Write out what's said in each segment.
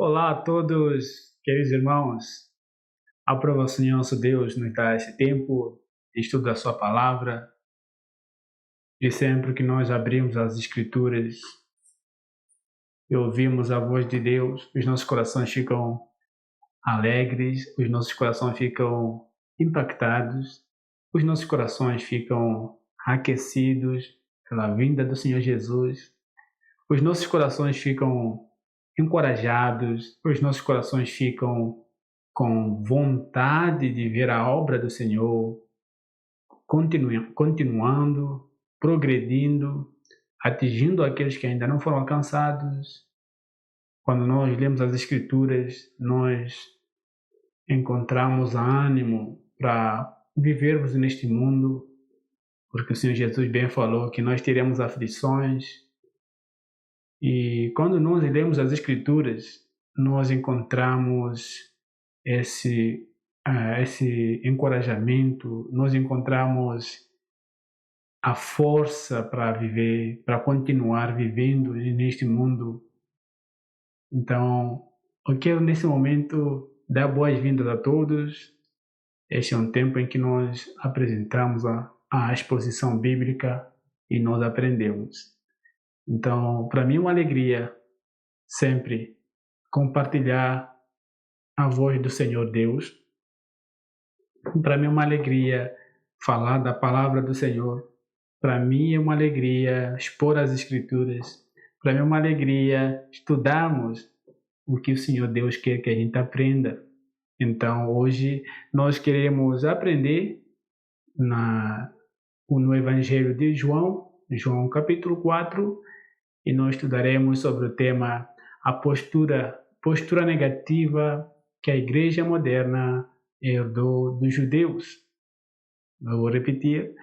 Olá a todos, queridos irmãos. Aprova o Senhor nosso Deus nos dar esse tempo de estudo da Sua palavra e sempre que nós abrimos as Escrituras e ouvimos a voz de Deus, os nossos corações ficam alegres, os nossos corações ficam impactados, os nossos corações ficam aquecidos pela vinda do Senhor Jesus, os nossos corações ficam encorajados, os nossos corações ficam com vontade de ver a obra do Senhor continuando, progredindo, atingindo aqueles que ainda não foram alcançados. Quando nós lemos as Escrituras, nós encontramos ânimo para vivermos neste mundo, porque o Senhor Jesus bem falou que nós teremos aflições. E quando nós lemos as Escrituras, nós encontramos esse, esse encorajamento, nós encontramos a força para viver, para continuar vivendo neste mundo. Então, eu quero nesse momento dar boas-vindas a todos. Este é um tempo em que nós apresentamos a exposição bíblica e nós aprendemos. Então, para mim é uma alegria sempre compartilhar a voz do Senhor Deus. Para mim é uma alegria falar da palavra do Senhor. Para mim é uma alegria expor as Escrituras. Para mim é uma alegria estudarmos o que o Senhor Deus quer que a gente aprenda. Então, hoje nós queremos aprender no Evangelho de João, João capítulo 4, e nós estudaremos sobre o tema a postura negativa que a igreja moderna herdou dos judeus. Eu vou repetir,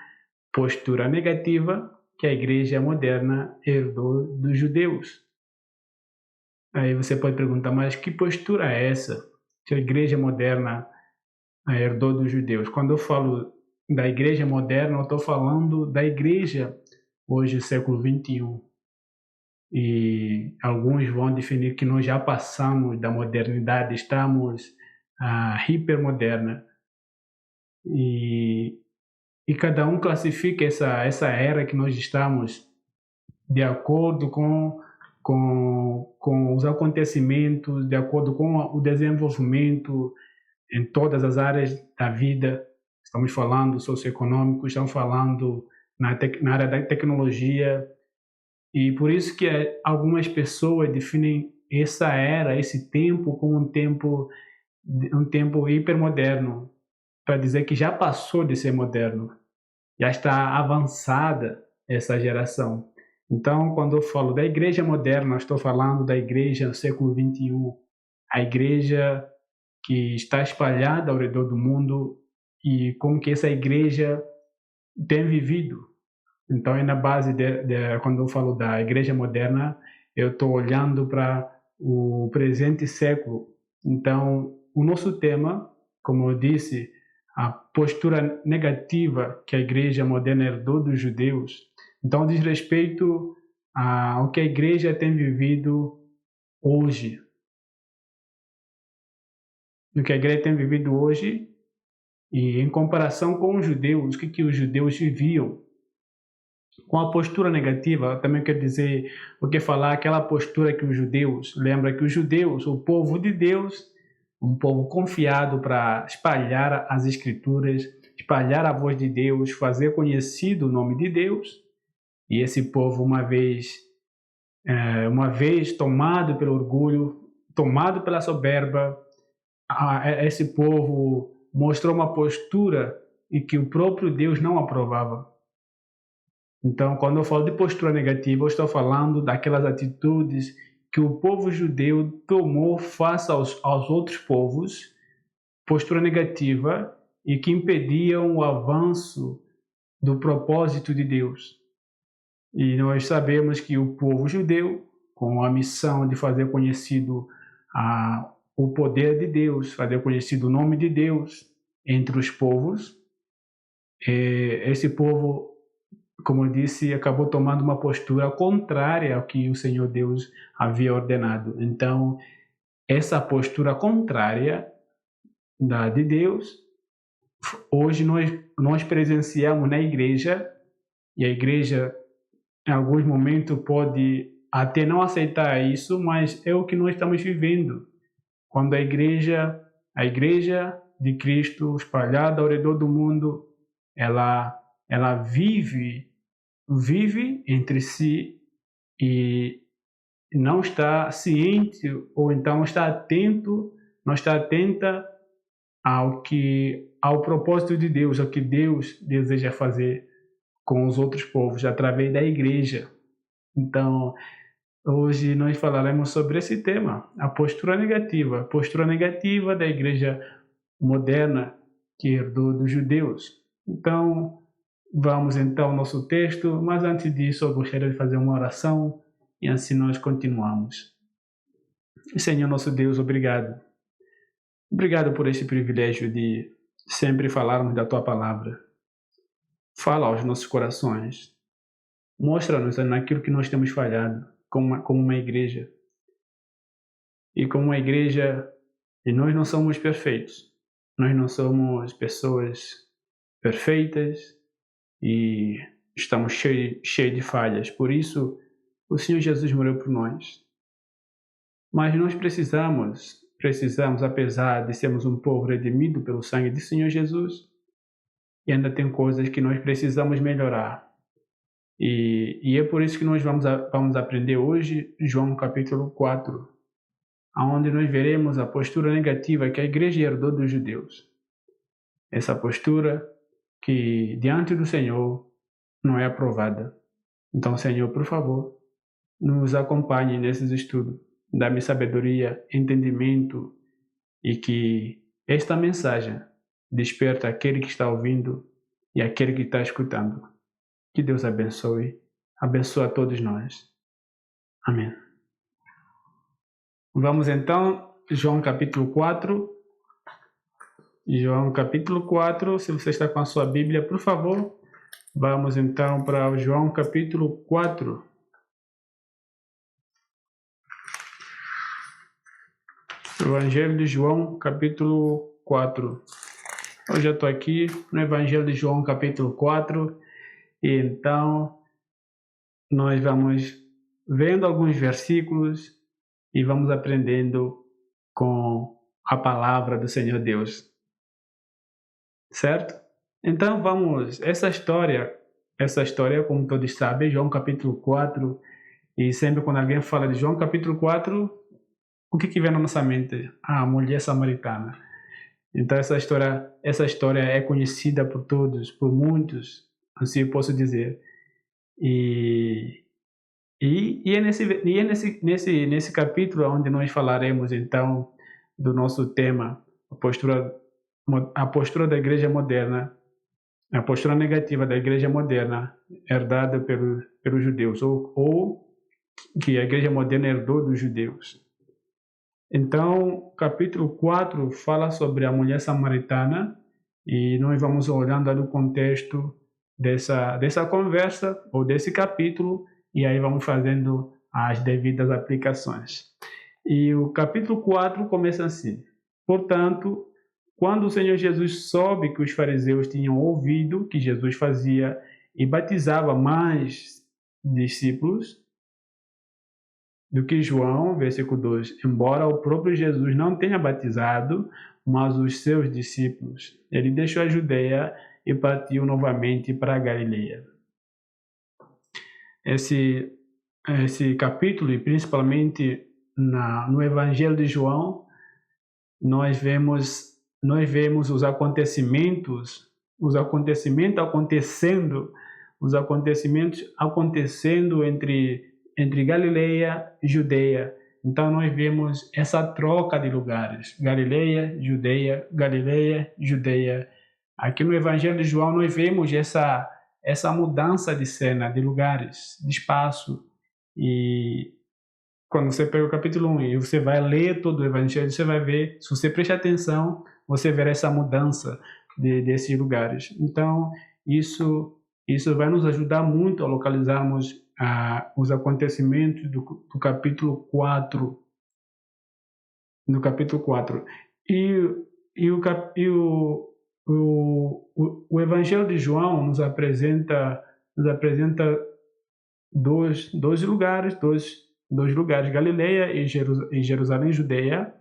postura negativa que a igreja moderna herdou dos judeus. Aí você pode perguntar, mas que postura é essa que a igreja moderna herdou dos judeus? Quando eu falo da igreja moderna, eu estou falando da igreja hoje, século XXI. E alguns vão definir que nós já passamos da modernidade, estamos hipermoderna. E cada um classifica essa era que nós estamos de acordo com os acontecimentos, de acordo com o desenvolvimento em todas as áreas da vida. Estamos falando socioeconômico, estamos falando na área da tecnologia, e por isso que algumas pessoas definem essa era, esse tempo, como um tempo hipermoderno, para dizer que já passou de ser moderno, já está avançada essa geração. Então, quando eu falo da igreja moderna, eu estou falando da igreja do século XXI, a igreja que está espalhada ao redor do mundo e como que essa igreja tem vivido. Então, é na base quando eu falo da igreja moderna, eu estou olhando para o presente século. Então, o nosso tema, como eu disse, a postura negativa que a igreja moderna herdou dos judeus. Então, diz respeito ao que a igreja tem vivido hoje. O que a igreja tem vivido hoje e em comparação com os judeus, o que os judeus viviam. Com a postura negativa, também quer dizer, porque falar aquela postura que os judeus, lembra que os judeus, o povo de Deus, um povo confiado para espalhar as escrituras, espalhar a voz de Deus, fazer conhecido o nome de Deus. E esse povo, uma vez tomado pelo orgulho, tomado pela soberba, esse povo mostrou uma postura em que o próprio Deus não aprovava. Então, quando eu falo de postura negativa, eu estou falando daquelas atitudes que o povo judeu tomou face aos outros povos, postura negativa, e que impediam o avanço do propósito de Deus. E nós sabemos que o povo judeu, com a missão de fazer conhecido o poder de Deus, fazer conhecido o nome de Deus entre os povos, esse povo, como eu disse, acabou tomando uma postura contrária ao que o Senhor Deus havia ordenado. Então, essa postura contrária da de Deus, hoje nós presenciamos na igreja, e a igreja em alguns momentos pode até não aceitar isso, mas é o que nós estamos vivendo. Quando a igreja de Cristo espalhada ao redor do mundo, ela vive entre si e não está ciente ou então não está atenta ao propósito de Deus, ao que Deus deseja fazer com os outros povos através da igreja. Então, hoje nós falaremos sobre esse tema, a postura negativa da igreja moderna que herdou dos judeus. Então, vamos então ao nosso texto, mas antes disso eu gostaria de fazer uma oração e assim nós continuamos. Senhor nosso Deus, obrigado. Obrigado por este privilégio de sempre falarmos da Tua Palavra. Fala aos nossos corações. Mostra-nos naquilo que nós temos falhado como uma igreja. E como uma igreja, e nós não somos perfeitos. Nós não somos pessoas perfeitas e estamos cheios de falhas. Por isso, o Senhor Jesus morreu por nós. Mas nós precisamos, apesar de sermos um povo redimido pelo sangue do Senhor Jesus, e ainda tem coisas que nós precisamos melhorar. E é por isso que nós vamos aprender hoje João capítulo 4, onde nós veremos a postura negativa que a igreja herdou dos judeus. Essa postura que diante do Senhor não é aprovada. Então, Senhor, por favor, nos acompanhe nesses estudos. Dá-me sabedoria, entendimento e que esta mensagem desperta aquele que está ouvindo e aquele que está escutando. Que Deus abençoe a todos nós. Amém. Vamos então, João capítulo 4. João capítulo 4, se você está com a sua Bíblia, por favor, vamos então para o João capítulo 4. Evangelho de João capítulo 4. Eu já estou aqui no Evangelho de João capítulo 4 e então nós vamos vendo alguns versículos e vamos aprendendo com a palavra do Senhor Deus. Certo? Então vamos, essa história, como todos sabem, João capítulo 4, e sempre quando alguém fala de João capítulo 4, o que vem na nossa mente? A mulher samaritana. Então essa história é conhecida por todos, por muitos, assim eu posso dizer. E é nesse capítulo onde nós falaremos então do nosso tema, a postura da igreja moderna, a postura negativa da igreja moderna herdada pelos judeus, ou que a igreja moderna herdou dos judeus. Então, capítulo 4 fala sobre a mulher samaritana e nós vamos olhando no contexto dessa conversa ou desse capítulo e aí vamos fazendo as devidas aplicações. E o capítulo 4 começa assim: portanto, quando o Senhor Jesus soube que os fariseus tinham ouvido que Jesus fazia e batizava mais discípulos do que João, versículo 2, embora o próprio Jesus não tenha batizado, mas os seus discípulos, ele deixou a Judeia e partiu novamente para a Galileia. Esse capítulo, e principalmente no Evangelho de João, nós vemos os acontecimentos acontecendo entre Galileia e Judeia. Então nós vemos essa troca de lugares, Galileia, Judeia. Aqui no Evangelho de João nós vemos essa mudança de cena, de lugares, de espaço. E quando você pega o capítulo 1 e você vai ler todo o Evangelho, você vai ver, se você prestar atenção, você verá essa mudança desses lugares. Então, isso vai nos ajudar muito a localizarmos os acontecimentos do capítulo 4 no capítulo 4. E, o Evangelho de João nos apresenta dois lugares, Galileia e Jerusalém, Judeia,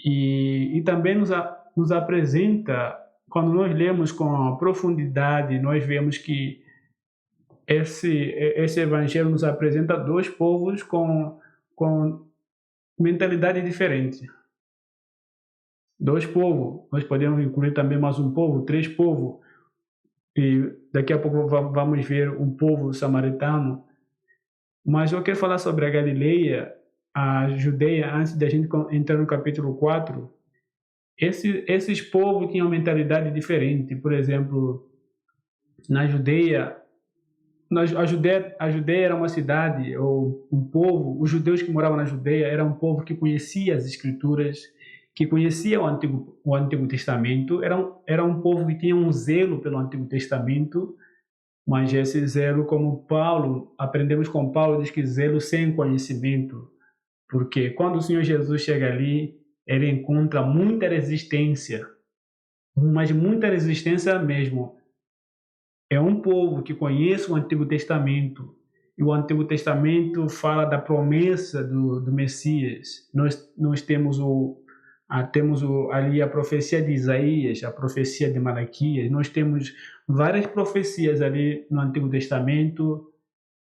e também nos apresenta, quando nós lemos com profundidade, nós vemos que esse evangelho nos apresenta dois povos com mentalidade diferente. Dois povos, nós podemos incluir também mais um povo, três povos, e daqui a pouco vamos ver um povo samaritano. Mas eu quero falar sobre a Galileia, a Judeia, antes da gente entrar no capítulo 4. Esses povos tinham uma mentalidade diferente. Por exemplo, na Judeia, a Judeia era uma cidade, ou um povo, os judeus que moravam na Judeia era um povo que conhecia as Escrituras, que conhecia o Antigo Testamento, era um povo que tinha um zelo pelo Antigo Testamento, mas esse zelo, como Paulo, aprendemos com Paulo, diz que zelo sem conhecimento, porque quando o Senhor Jesus chega ali, ele encontra muita resistência, mas muita resistência mesmo. É um povo que conhece o Antigo Testamento, e o Antigo Testamento fala da promessa do Messias. Nós temos ali a profecia de Isaías, a profecia de Malaquias, nós temos várias profecias ali no Antigo Testamento,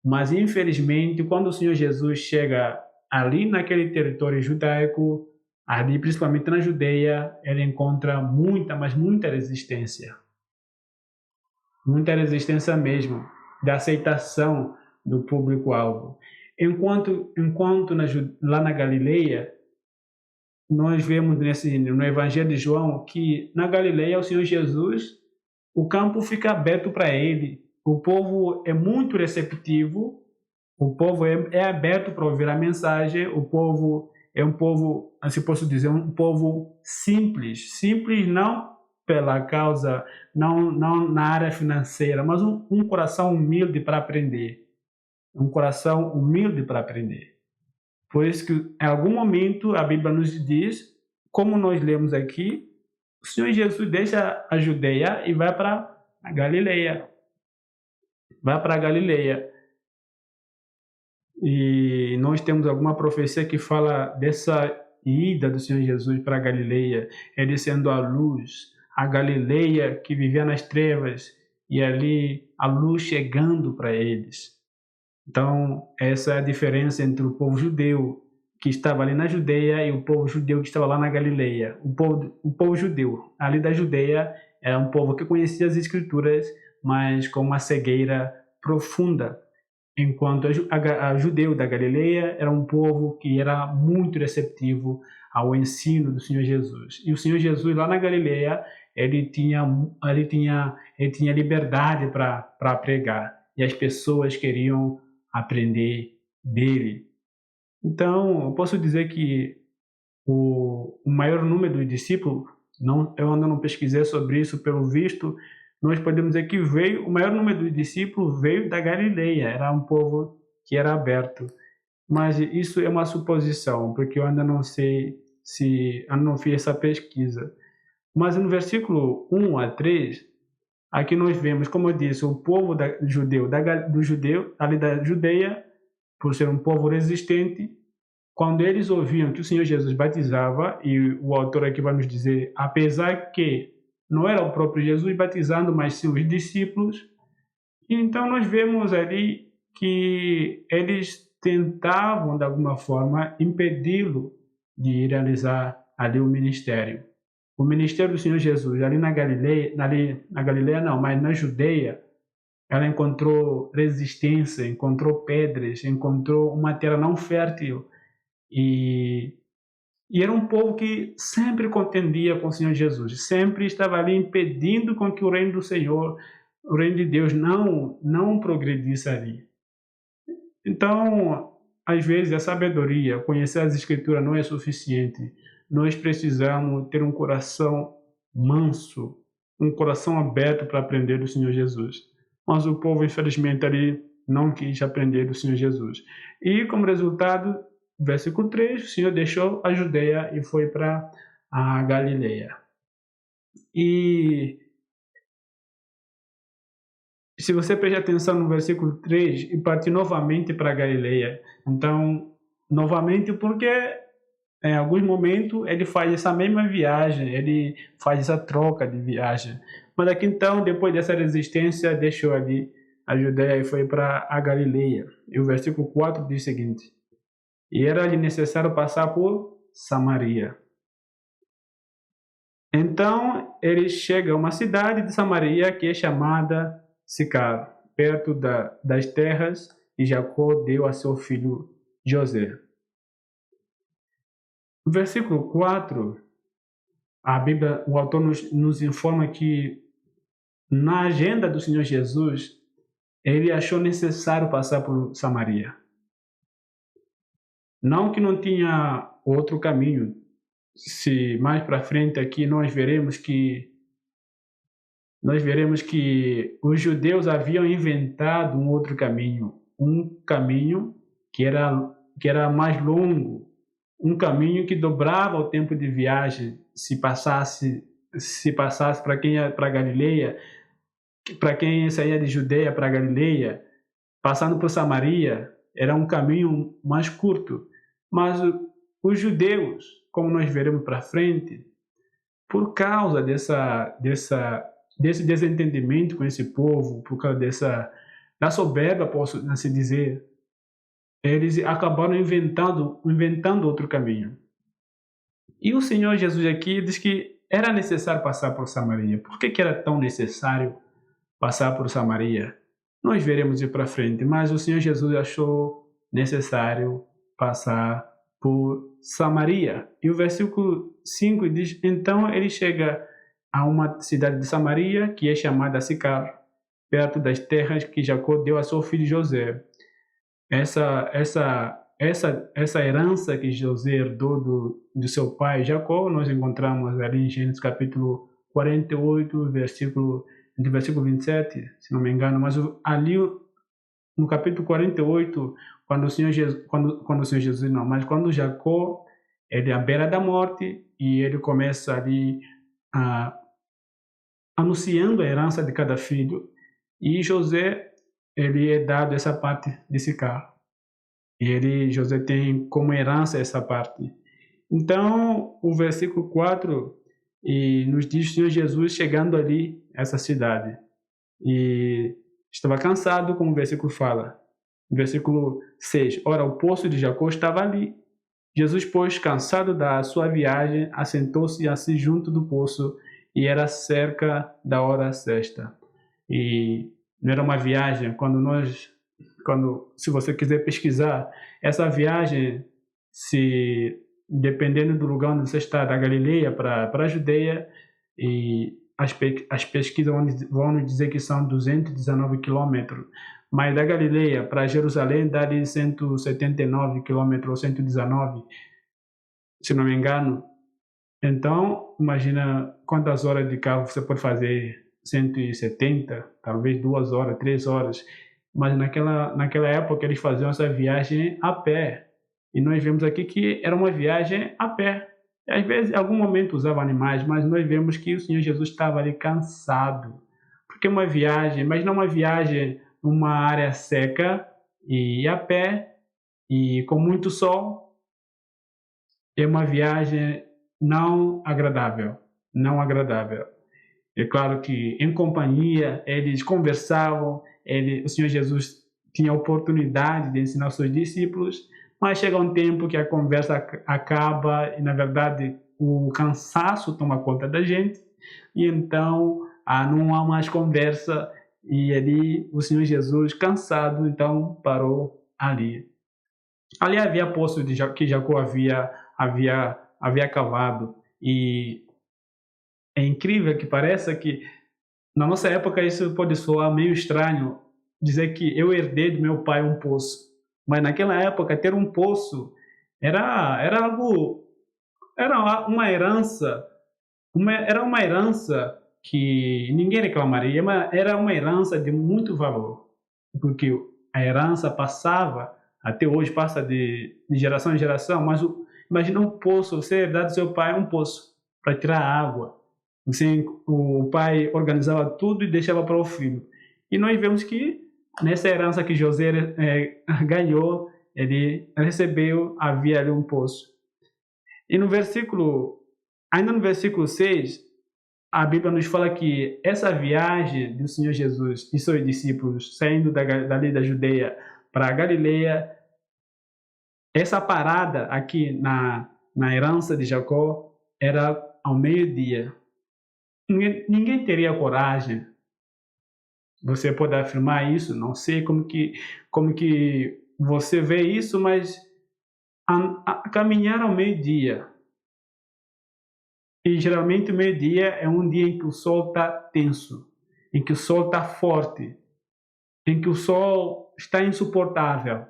mas infelizmente quando o Senhor Jesus chega ali naquele território judaico, ali principalmente na Judeia, ele encontra muita resistência. Muita resistência mesmo, da aceitação do público-alvo. Enquanto lá na Galileia, nós vemos no Evangelho de João que na Galileia o Senhor Jesus, o campo fica aberto para ele, o povo é muito receptivo, o povo é aberto para ouvir a mensagem, o povo é um povo, assim posso dizer, um povo simples não pela causa, não na área financeira, mas um coração humilde para aprender, um coração humilde para aprender. Por isso que, em algum momento, a Bíblia nos diz, como nós lemos aqui, o Senhor Jesus deixa a Judeia e vai para a Galileia. Vai para a Galileia. E nós temos alguma profecia que fala dessa ida do Senhor Jesus para a Galileia, ele sendo a luz, a Galileia que vivia nas trevas, e ali a luz chegando para eles. Então, essa é a diferença entre o povo judeu que estava ali na Judeia e o povo judeu que estava lá na Galileia. O povo judeu ali da Judeia era um povo que conhecia as Escrituras, mas com uma cegueira profunda, enquanto a judeu da Galileia era um povo que era muito receptivo ao ensino do Senhor Jesus. E o Senhor Jesus lá na Galileia, ele tinha liberdade para pregar, e as pessoas queriam aprender dele. Então, eu posso dizer que o maior número de discípulos, eu ainda não pesquisei sobre isso, pelo visto, nós podemos dizer que o maior número de discípulos veio da Galileia, era um povo que era aberto. Mas isso é uma suposição, porque eu ainda não sei ainda não fiz essa pesquisa. Mas no versículo 1 a 3, aqui nós vemos, como eu disse, o povo judeu ali da Judeia, por ser um povo resistente, quando eles ouviam que o Senhor Jesus batizava, e o autor aqui vai nos dizer, apesar que não era o próprio Jesus batizando, mas sim os discípulos, então nós vemos ali que eles tentavam, de alguma forma, impedi-lo de realizar ali o ministério. O ministério do Senhor Jesus, ali na Galileia não, mas na Judeia, ela encontrou resistência, encontrou pedras, encontrou uma terra não fértil, e era um povo que sempre contendia com o Senhor Jesus, sempre estava ali impedindo com que o reino do Senhor, o reino de Deus não progredisse ali. Então, às vezes, a sabedoria, conhecer as Escrituras não é suficiente. Nós precisamos ter um coração manso, um coração aberto para aprender do Senhor Jesus. Mas o povo, infelizmente, ali não quis aprender do Senhor Jesus. E, como resultado, versículo 3, o Senhor deixou a Judeia e foi para a Galileia. E se você prestar atenção no versículo 3, e partir novamente para a Galileia. Então, novamente, porque em alguns momentos ele faz essa mesma viagem, ele faz essa troca de viagem. Mas aqui então, depois dessa resistência, deixou ali a Judeia e foi para a Galileia. E o versículo 4 diz o seguinte: e era-lhe necessário passar por Samaria. Então ele chega a uma cidade de Samaria que é chamada Sicar, perto das terras que Jacó deu a seu filho José. No versículo 4, a Bíblia, o autor nos informa que na agenda do Senhor Jesus, ele achou necessário passar por Samaria. Não que não tinha outro caminho. Se mais para frente aqui nós veremos que os judeus haviam inventado um outro caminho, um caminho que era mais longo, um caminho que dobrava o tempo de viagem se passasse para quem ia para Galileia, para quem saía de Judeia para Galileia, passando por Samaria, era um caminho mais curto. Mas os judeus, como nós veremos para frente, por causa desse desentendimento com esse povo, por causa da soberba, posso assim dizer, eles acabaram inventando outro caminho. E o Senhor Jesus aqui diz que era necessário passar por Samaria. Por que era tão necessário passar por Samaria? Nós veremos ir para frente, mas o Senhor Jesus achou necessário passar por Samaria. E o versículo 5 diz: então ele chega a uma cidade de Samaria, que é chamada Sicar, perto das terras que Jacó deu a seu filho José. Essa herança que José herdou do seu pai Jacó, nós encontramos ali em Gênesis capítulo 48, versículo 27, se não me engano, mas ali no capítulo 48, quando Jacó ele é à beira da morte e ele começa ali anunciando a herança de cada filho, e José ele é dado essa parte de Sicar. E José tem como herança essa parte. Então, o versículo 4 nos diz o Senhor Jesus chegando ali, essa cidade. E estava cansado, como o versículo fala. Versículo 6. Ora, o poço de Jacó estava ali. Jesus, pois, cansado da sua viagem, assentou-se assim junto do poço, e era cerca da hora sexta. E não era uma viagem, se você quiser pesquisar, essa viagem, dependendo do lugar onde você está, da Galileia para a Judeia, e as pesquisas vão nos dizer que são 219 quilômetros, mas da Galileia para Jerusalém dá ali 179 quilômetros ou 119, se não me engano. Então, imagina quantas horas de carro você pode fazer, 170, talvez 2 horas, 3 horas. Mas naquela época eles faziam essa viagem a pé. E nós vemos aqui que era uma viagem a pé. E, às vezes, em algum momento usavam animais, mas nós vemos que o Senhor Jesus estava ali cansado. Porque uma viagem, mas não uma viagem numa área seca e a pé e com muito sol, é uma viagem não agradável. Não agradável. É claro que em companhia eles conversavam, o Senhor Jesus tinha a oportunidade de ensinar os seus discípulos, mas chega um tempo que a conversa acaba e, na verdade, o cansaço toma conta da gente, e então não há mais conversa, e ali o Senhor Jesus, cansado, então parou ali. Ali havia poço que Jacó havia cavado, e é incrível que pareça que na nossa época isso pode soar meio estranho, dizer que eu herdei do meu pai um poço. Mas naquela época ter um poço era algo, era uma herança, era uma herança que ninguém reclamaria, mas era uma herança de muito valor, porque a herança passava até hoje passa de geração em geração, mas imagina um poço, você herdar do seu pai um poço para tirar água. Assim, o pai organizava tudo e deixava para o filho. E nós vemos que nessa herança que José ganhou, ele recebeu, havia ali um poço. E ainda no versículo 6, a Bíblia nos fala que essa viagem do Senhor Jesus e seus discípulos saindo dali da Judeia para a Galileia, essa parada aqui na herança de Jacó era ao meio-dia. Ninguém teria coragem. Você pode afirmar isso, não sei como que você vê isso, mas caminhar ao meio-dia. E geralmente o meio-dia é um dia em que o sol está tenso, em que o sol está forte, em que o sol está insuportável.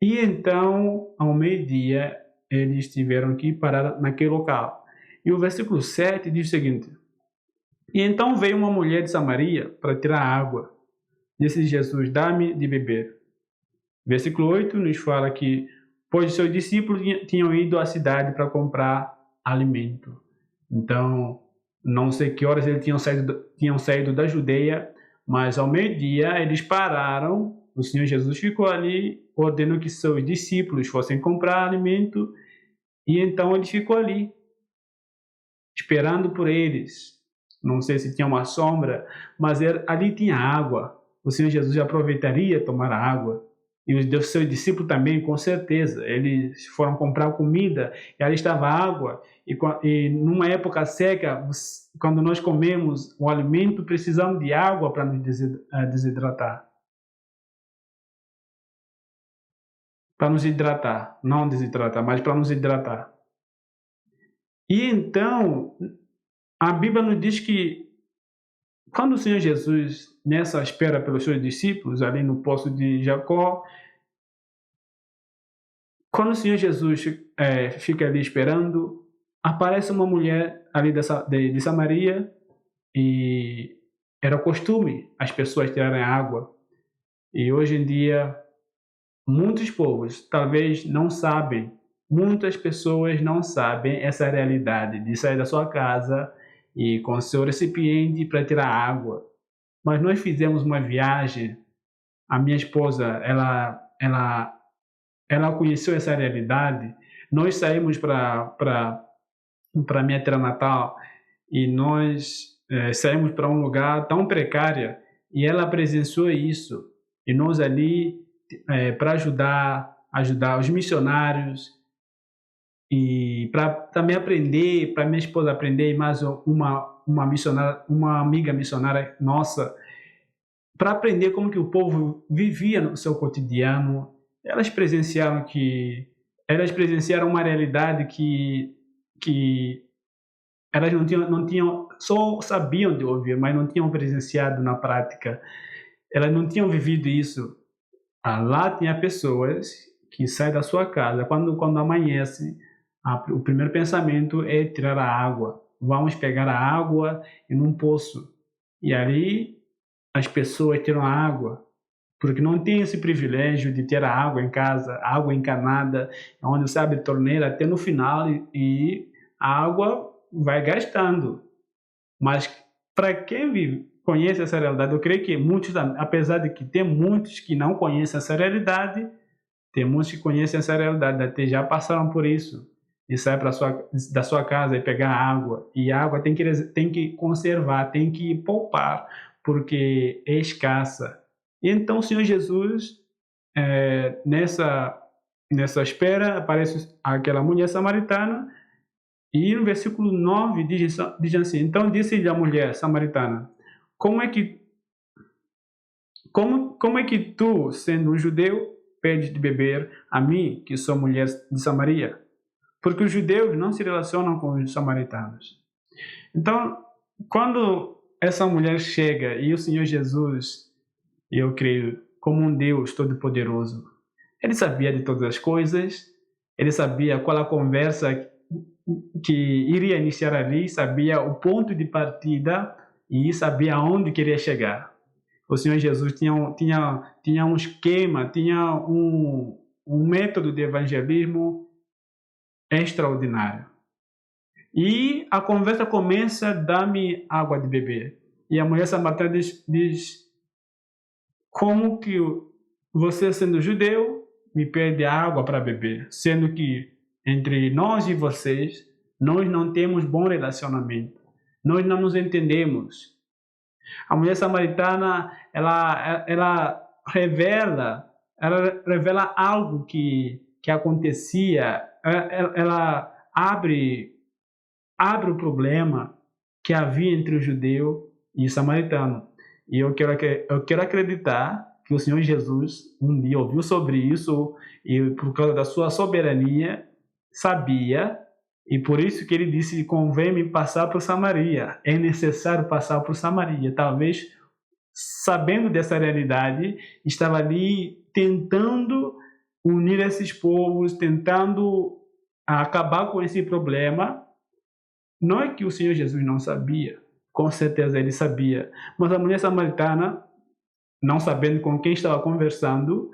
E então, ao meio-dia, eles tiveram que parar naquele local. E o versículo 7 diz o seguinte: E então veio uma mulher de Samaria para tirar água. Disse Jesus: Dá-me de beber. Versículo 8 nos fala que, pois seus discípulos tinham ido à cidade para comprar alimento. Então, não sei que horas eles tinham saído da Judeia, mas ao meio-dia eles pararam. O Senhor Jesus ficou ali, ordenou que seus discípulos fossem comprar alimento, e então ele ficou ali, esperando por eles. Não sei se tinha uma sombra, mas ali tinha água. O Senhor Jesus aproveitaria tomar a água. E os seus discípulos também, com certeza. Eles foram comprar comida e ali estava água. E numa época seca, quando nós comemos o alimento, precisamos de água para nos desidratar. Para nos hidratar, não desidratar, mas para nos hidratar. E então, a Bíblia nos diz que quando o Senhor Jesus, nessa espera pelos seus discípulos, ali no poço de Jacó, quando o Senhor Jesus fica ali esperando, aparece uma mulher ali de Samaria, e era costume as pessoas tirarem água. E hoje em dia, muitos povos talvez não sabem, muitas pessoas não sabem essa realidade de sair da sua casa e com seu recipiente para tirar água. Mas nós fizemos uma viagem, a minha esposa, ela conheceu essa realidade. Nós saímos para minha terra natal e nós saímos para um lugar tão precário e ela presenciou isso. E nós ali, para ajudar os missionários e para também aprender, para minha esposa aprender, e mais uma missionária, uma amiga missionária nossa, para aprender como que o povo vivia no seu cotidiano. Elas presenciaram uma realidade que elas não tinham, só sabiam de ouvir, mas não tinham presenciado na prática. Elas não tinham vivido isso. Lá tinha pessoas que saem da sua casa, quando amanhece, o primeiro pensamento é tirar a água. Vamos pegar a água em um poço. E ali as pessoas tiram a água, porque não tem esse privilégio de ter a água em casa, água encanada, onde você abre a torneira até no final e a água vai gastando. Mas para quem conhece essa realidade, eu creio que muitos, apesar de que tem muitos que não conhecem essa realidade, tem muitos que conhecem essa realidade, até já passaram por isso, e sair da sua casa e pegar água, e a água tem que conservar, tem que poupar, porque é escassa. E então o Senhor Jesus, nessa espera, aparece aquela mulher samaritana, e no versículo 9 diz assim: Então disse-lhe a mulher samaritana: Como é que tu, sendo um judeu, pedes de beber a mim, que sou mulher de Samaria? Porque os judeus não se relacionam com os samaritanos. Então, quando essa mulher chega e o Senhor Jesus, eu creio, como um Deus todo-poderoso, ele sabia de todas as coisas, ele sabia qual a conversa que iria iniciar ali, sabia o ponto de partida e sabia aonde queria chegar. O Senhor Jesus tinha um esquema, tinha um método de evangelismo extraordinário. E a conversa começa: dá-me água de beber. E a mulher samaritana diz: como que você, sendo judeu, me pede água para beber, sendo que entre nós e vocês, nós não temos bom relacionamento, nós não nos entendemos. A mulher samaritana, ela revela algo que acontecia, ela abre o problema que havia entre o judeu e o samaritano. E eu quero acreditar que o Senhor Jesus um dia ouviu sobre isso e, por causa da sua soberania, sabia, e por isso que ele disse: convém-me passar por Samaria, é necessário passar por Samaria. Talvez, sabendo dessa realidade, estava ali tentando unir esses povos, tentando acabar com esse problema. Não é que o Senhor Jesus não sabia, com certeza ele sabia, mas a mulher samaritana, não sabendo com quem estava conversando,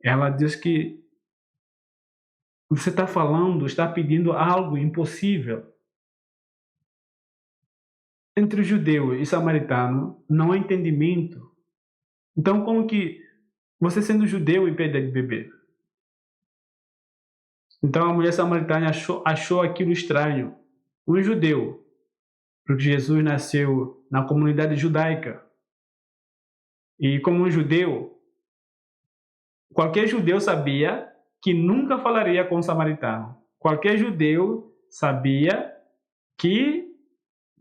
ela diz que você está falando, está pedindo algo impossível. Entre o judeu e samaritano não há entendimento. Então, como que você, sendo judeu, impede de beber? Então a mulher samaritana achou aquilo estranho. Um judeu, porque Jesus nasceu na comunidade judaica, e como um judeu, qualquer judeu sabia que nunca falaria com o samaritano. Qualquer judeu sabia que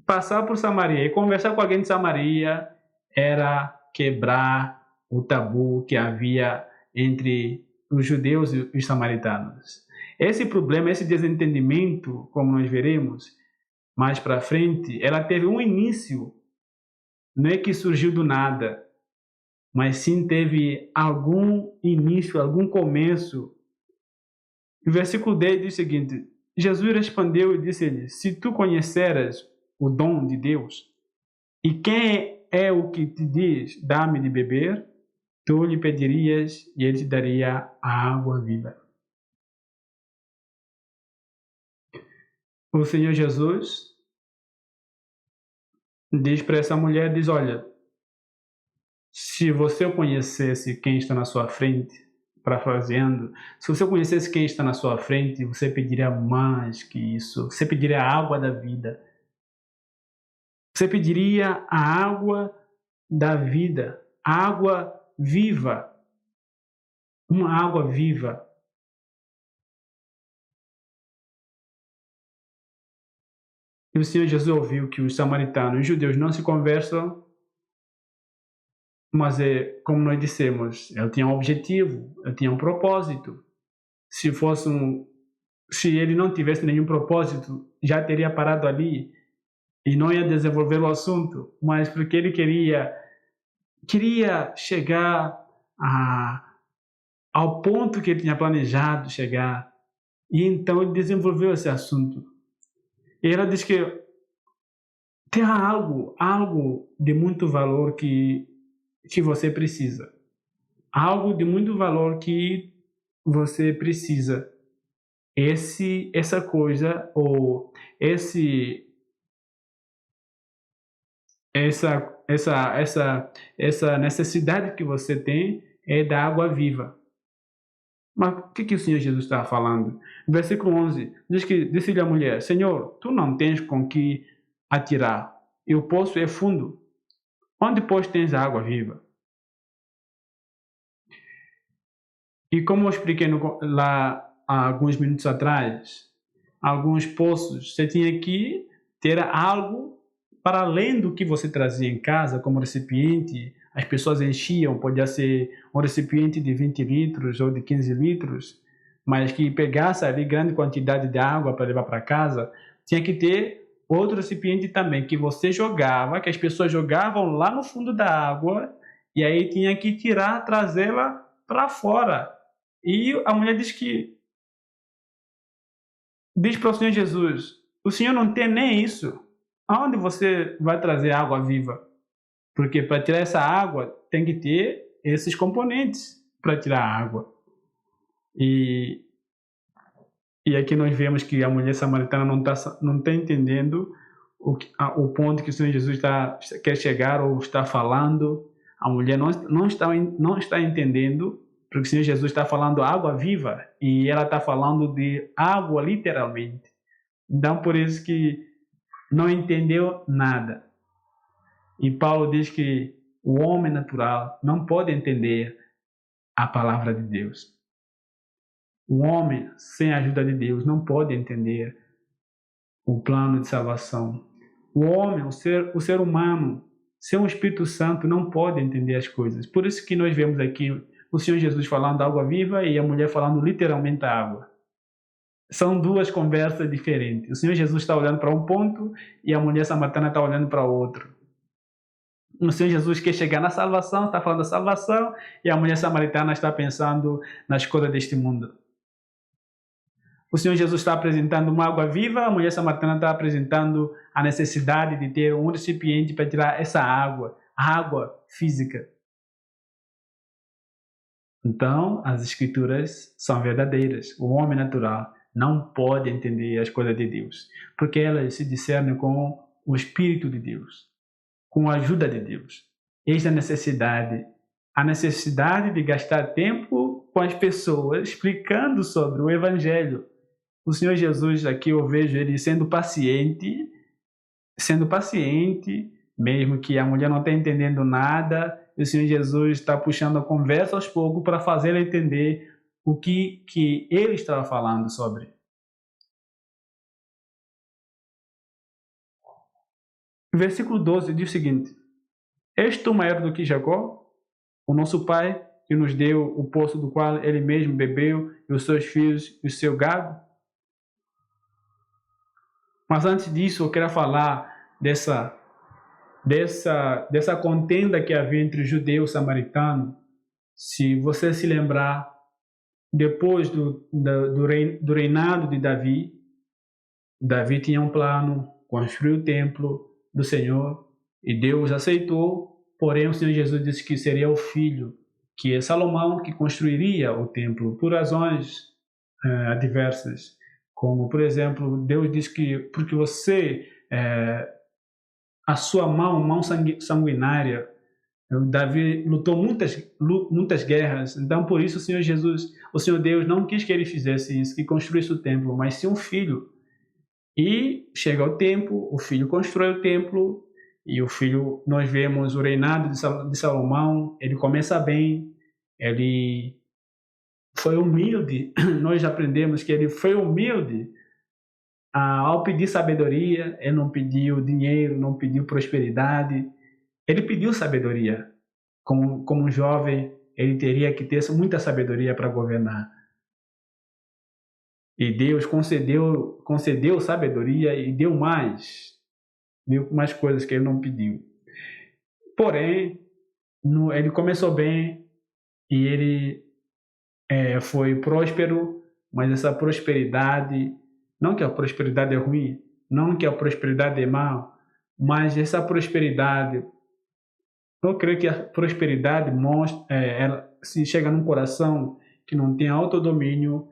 passar por Samaria e conversar com alguém de Samaria era quebrar o tabu que havia entre os judeus e os samaritanos. Esse problema, esse desentendimento, como nós veremos mais para frente, ela teve um início, não é que surgiu do nada, mas sim teve algum início, algum começo. O versículo 10 diz o seguinte: Jesus respondeu e disse-lhe: se tu conheceras o dom de Deus, e quem é o que te diz, dá-me de beber, tu lhe pedirias e ele te daria a água viva. O Senhor Jesus diz para essa mulher, diz: olha, se você conhecesse quem está na sua frente, parafraseando, se você conhecesse quem está na sua frente, você pediria mais que isso, você pediria a água da vida. Você pediria a água da vida, água viva, uma água viva. E o Senhor Jesus ouviu que os samaritanos e os judeus não se conversam, mas como nós dissemos, ele tinha um objetivo, ele tinha um propósito. Se ele não tivesse nenhum propósito, já teria parado ali e não ia desenvolver o assunto, mas porque ele queria chegar ao ponto que ele tinha planejado chegar, e então ele desenvolveu esse assunto. E ela diz que tem algo de muito valor que você precisa. Algo de muito valor que você precisa. Essa coisa, ou essa necessidade que você tem é da água viva. Mas o que o Senhor Jesus está falando? Versículo 11 diz que disse-lhe a mulher: Senhor, tu não tens com que atirar, e o poço é fundo. Onde, pois, tens a água viva? E como eu expliquei lá há alguns minutos atrás, alguns poços, você tinha que ter algo para além do que você trazia em casa, como recipiente. As pessoas enchiam, podia ser um recipiente de 20 litros ou de 15 litros, mas que pegasse ali grande quantidade de água para levar para casa. Tinha que ter outro recipiente também, que você jogava, que as pessoas jogavam lá no fundo da água, e aí tinha que tirar, trazê-la para fora. E a mulher diz para o Senhor Jesus: o Senhor não tem nem isso. Aonde você vai trazer água viva? Porque para tirar essa água tem que ter esses componentes para tirar a água. E aqui nós vemos que a mulher samaritana não tá entendendo o ponto que o Senhor Jesus quer chegar ou está falando. A mulher não está entendendo, porque o Senhor Jesus está falando água viva e ela está falando de água literalmente. Então, por isso que não entendeu nada. E Paulo diz que o homem natural não pode entender a palavra de Deus. O homem, sem a ajuda de Deus, não pode entender o plano de salvação. O homem, o ser humano, sem o Espírito Santo, não pode entender as coisas. Por isso que nós vemos aqui o Senhor Jesus falando da água viva e a mulher falando literalmente a água. São duas conversas diferentes. O Senhor Jesus está olhando para um ponto e a mulher samaritana está olhando para outro. O Senhor Jesus quer chegar na salvação, está falando da salvação, e a mulher samaritana está pensando nas coisas deste mundo. O Senhor Jesus está apresentando uma água viva, a mulher samaritana está apresentando a necessidade de ter um recipiente para tirar essa água, a água física. Então, as escrituras são verdadeiras. O homem natural não pode entender as coisas de Deus, porque elas se discernem com o Espírito de Deus, com a ajuda de Deus. Eis a necessidade de gastar tempo com as pessoas explicando sobre o Evangelho. O Senhor Jesus, aqui eu vejo ele sendo paciente, mesmo que a mulher não esteja entendendo nada, o Senhor Jesus está puxando a conversa aos poucos para fazer ela entender o que ele estava falando sobre. Versículo 12 diz o seguinte: És tu maior do que Jacó, o nosso pai, que nos deu o poço do qual ele mesmo bebeu, e os seus filhos e o seu gado? Mas antes disso, eu quero falar dessa contenda que havia entre judeu e samaritano. Se você se lembrar, depois do reinado de Davi, Davi tinha um plano, construiu o templo do Senhor, e Deus aceitou, porém o Senhor Jesus disse que seria o filho, que é Salomão, que construiria o templo, por razões adversas. Como, por exemplo, Deus diz que porque você, a sua mão sanguinária, Davi lutou muitas guerras, então por isso o Senhor Deus não quis que ele fizesse isso, que construísse o templo, mas sim um filho. E chega o tempo, o filho constrói o templo, e o filho, nós vemos o reinado de Salomão, ele começa bem, ele foi humilde, nós aprendemos que ele foi humilde ao pedir sabedoria. Ele não pediu dinheiro, não pediu prosperidade, ele pediu sabedoria. Como um jovem, ele teria que ter muita sabedoria para governar. E Deus concedeu sabedoria e deu mais coisas que ele não pediu. Porém, ele começou bem e ele foi próspero, mas essa prosperidade, não que a prosperidade é ruim, não que a prosperidade é má, mas essa prosperidade, eu creio que a prosperidade ela, se chega num coração que não tem autodomínio,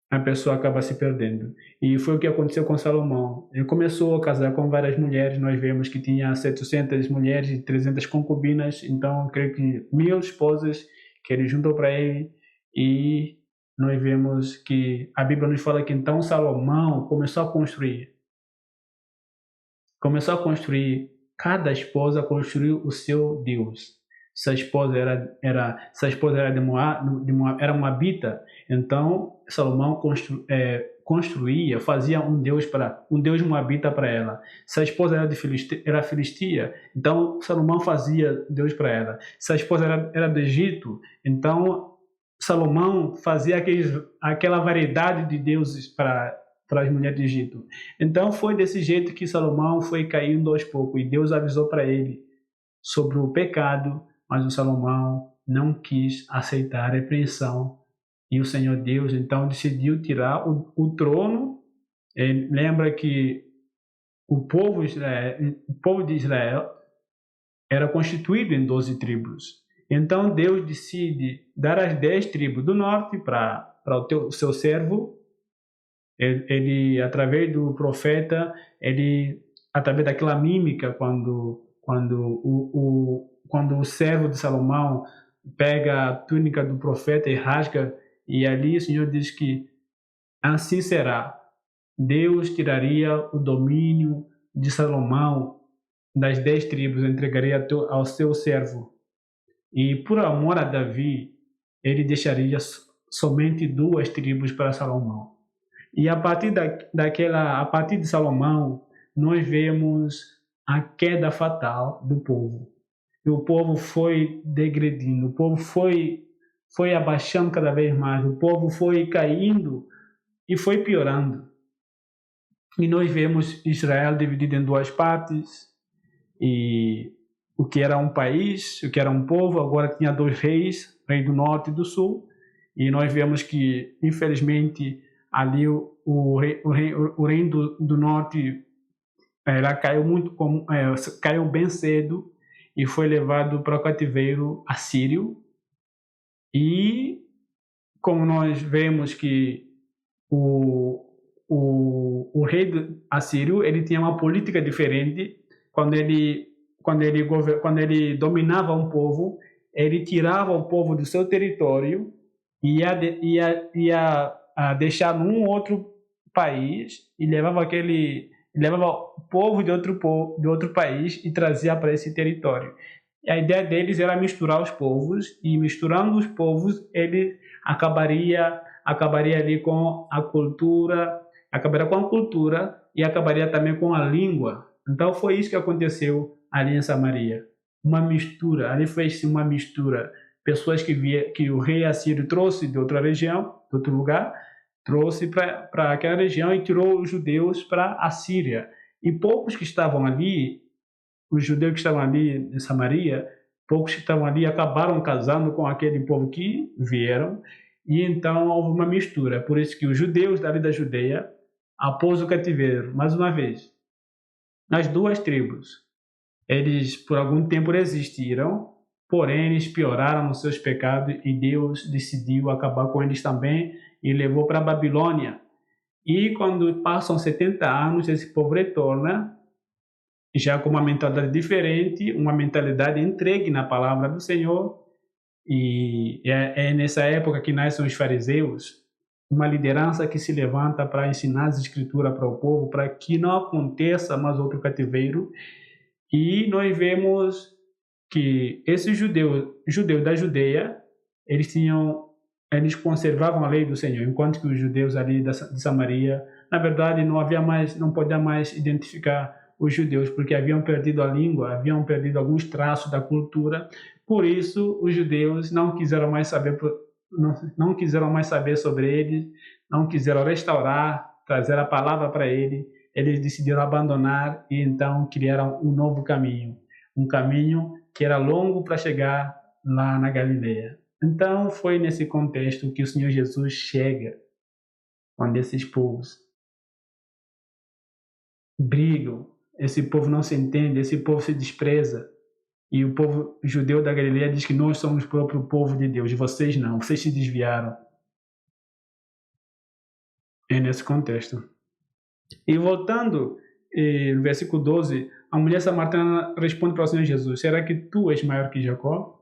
a pessoa acaba se perdendo. E foi o que aconteceu com Salomão. Ele começou a casar com várias mulheres, nós vemos que tinha 700 mulheres e 300 concubinas, então eu creio que 1000 esposas que ele juntou para ele. E nós vemos que a Bíblia nos fala que então Salomão começou a construir. Cada esposa construiu o seu Deus. Se a esposa era moabita, então Salomão construía, fazia um Deus moabita para ela. Se a esposa era filistia, então Salomão fazia Deus para ela. Se a esposa era do Egito, então Salomão fazia aquela variedade de deuses para as mulheres do Egito. Então foi desse jeito que Salomão foi caindo aos poucos, e Deus avisou para ele sobre o pecado, mas o Salomão não quis aceitar a repreensão, e o Senhor Deus então decidiu tirar o trono. Lembra que o povo de Israel era constituído em 12 tribos. Então Deus decide dar as 10 tribos do norte para o seu servo. Ele, através do profeta, ele, através daquela mímica, quando o servo de Salomão pega a túnica do profeta e rasga, e ali o Senhor diz que assim será. Deus tiraria o domínio de Salomão das 10 tribos, entregaria ao seu servo. E por amor a Davi, ele deixaria somente 2 tribos para Salomão. E a partir a partir de Salomão, nós vemos a queda fatal do povo. E o povo foi degredindo, o povo foi abaixando cada vez mais, o povo foi caindo e foi piorando. E nós vemos Israel dividido em 2 partes, e o que era um país, o que era um povo, agora tinha 2 reis, rei do norte e do sul, e nós vemos que, infelizmente, ali o reino do norte ela caiu bem cedo e foi levado para o cativeiro assírio. E como nós vemos que o rei assírio ele tinha uma política diferente. Quando ele dominava um povo, ele tirava o povo do seu território e ia deixar num outro país e levava o povo de outro país e trazia para esse território. E a ideia deles era misturar os povos, e misturando os povos ele acabaria ali com a cultura, e acabaria também com a língua. Então foi isso que aconteceu ali em Samaria. Ali fez-se uma mistura. Pessoas que o rei assírio trouxe de outra região, de outro lugar, trouxe para aquela região e tirou os judeus para a Síria. E poucos que estavam ali, os judeus que estavam ali em Samaria, poucos que estavam ali acabaram casando com aquele povo que vieram, e então houve uma mistura. Por isso que os judeus dali da Judeia, após o cativeiro, mais uma vez, nas 2 tribos, eles por algum tempo resistiram, porém eles pioraram nos seus pecados e Deus decidiu acabar com eles também e levou para a Babilônia. E quando passam 70 anos, esse povo retorna, já com uma mentalidade diferente, uma mentalidade entregue na palavra do Senhor. E é nessa época que nascem os fariseus, uma liderança que se levanta para ensinar as escrituras para o povo, para que não aconteça mais outro cativeiro. E nós vemos que esses judeus da Judeia, eles conservavam a lei do Senhor, enquanto que os judeus ali de Samaria, na verdade, não podia mais identificar os judeus, porque haviam perdido a língua, haviam perdido alguns traços da cultura. Por isso, os judeus não quiseram mais saber sobre eles, não quiseram restaurar, trazer a palavra para eles. Eles decidiram abandonar e então criaram um novo caminho, um caminho que era longo para chegar lá na Galileia. Então foi nesse contexto que o Senhor Jesus chega, onde esses povos brigam, esse povo não se entende, esse povo se despreza, e o povo judeu da Galileia diz que nós somos o próprio povo de Deus, vocês não, vocês se desviaram. É nesse contexto. E voltando no versículo 12, a mulher samaritana responde para o Senhor Jesus: será que tu és maior que Jacó?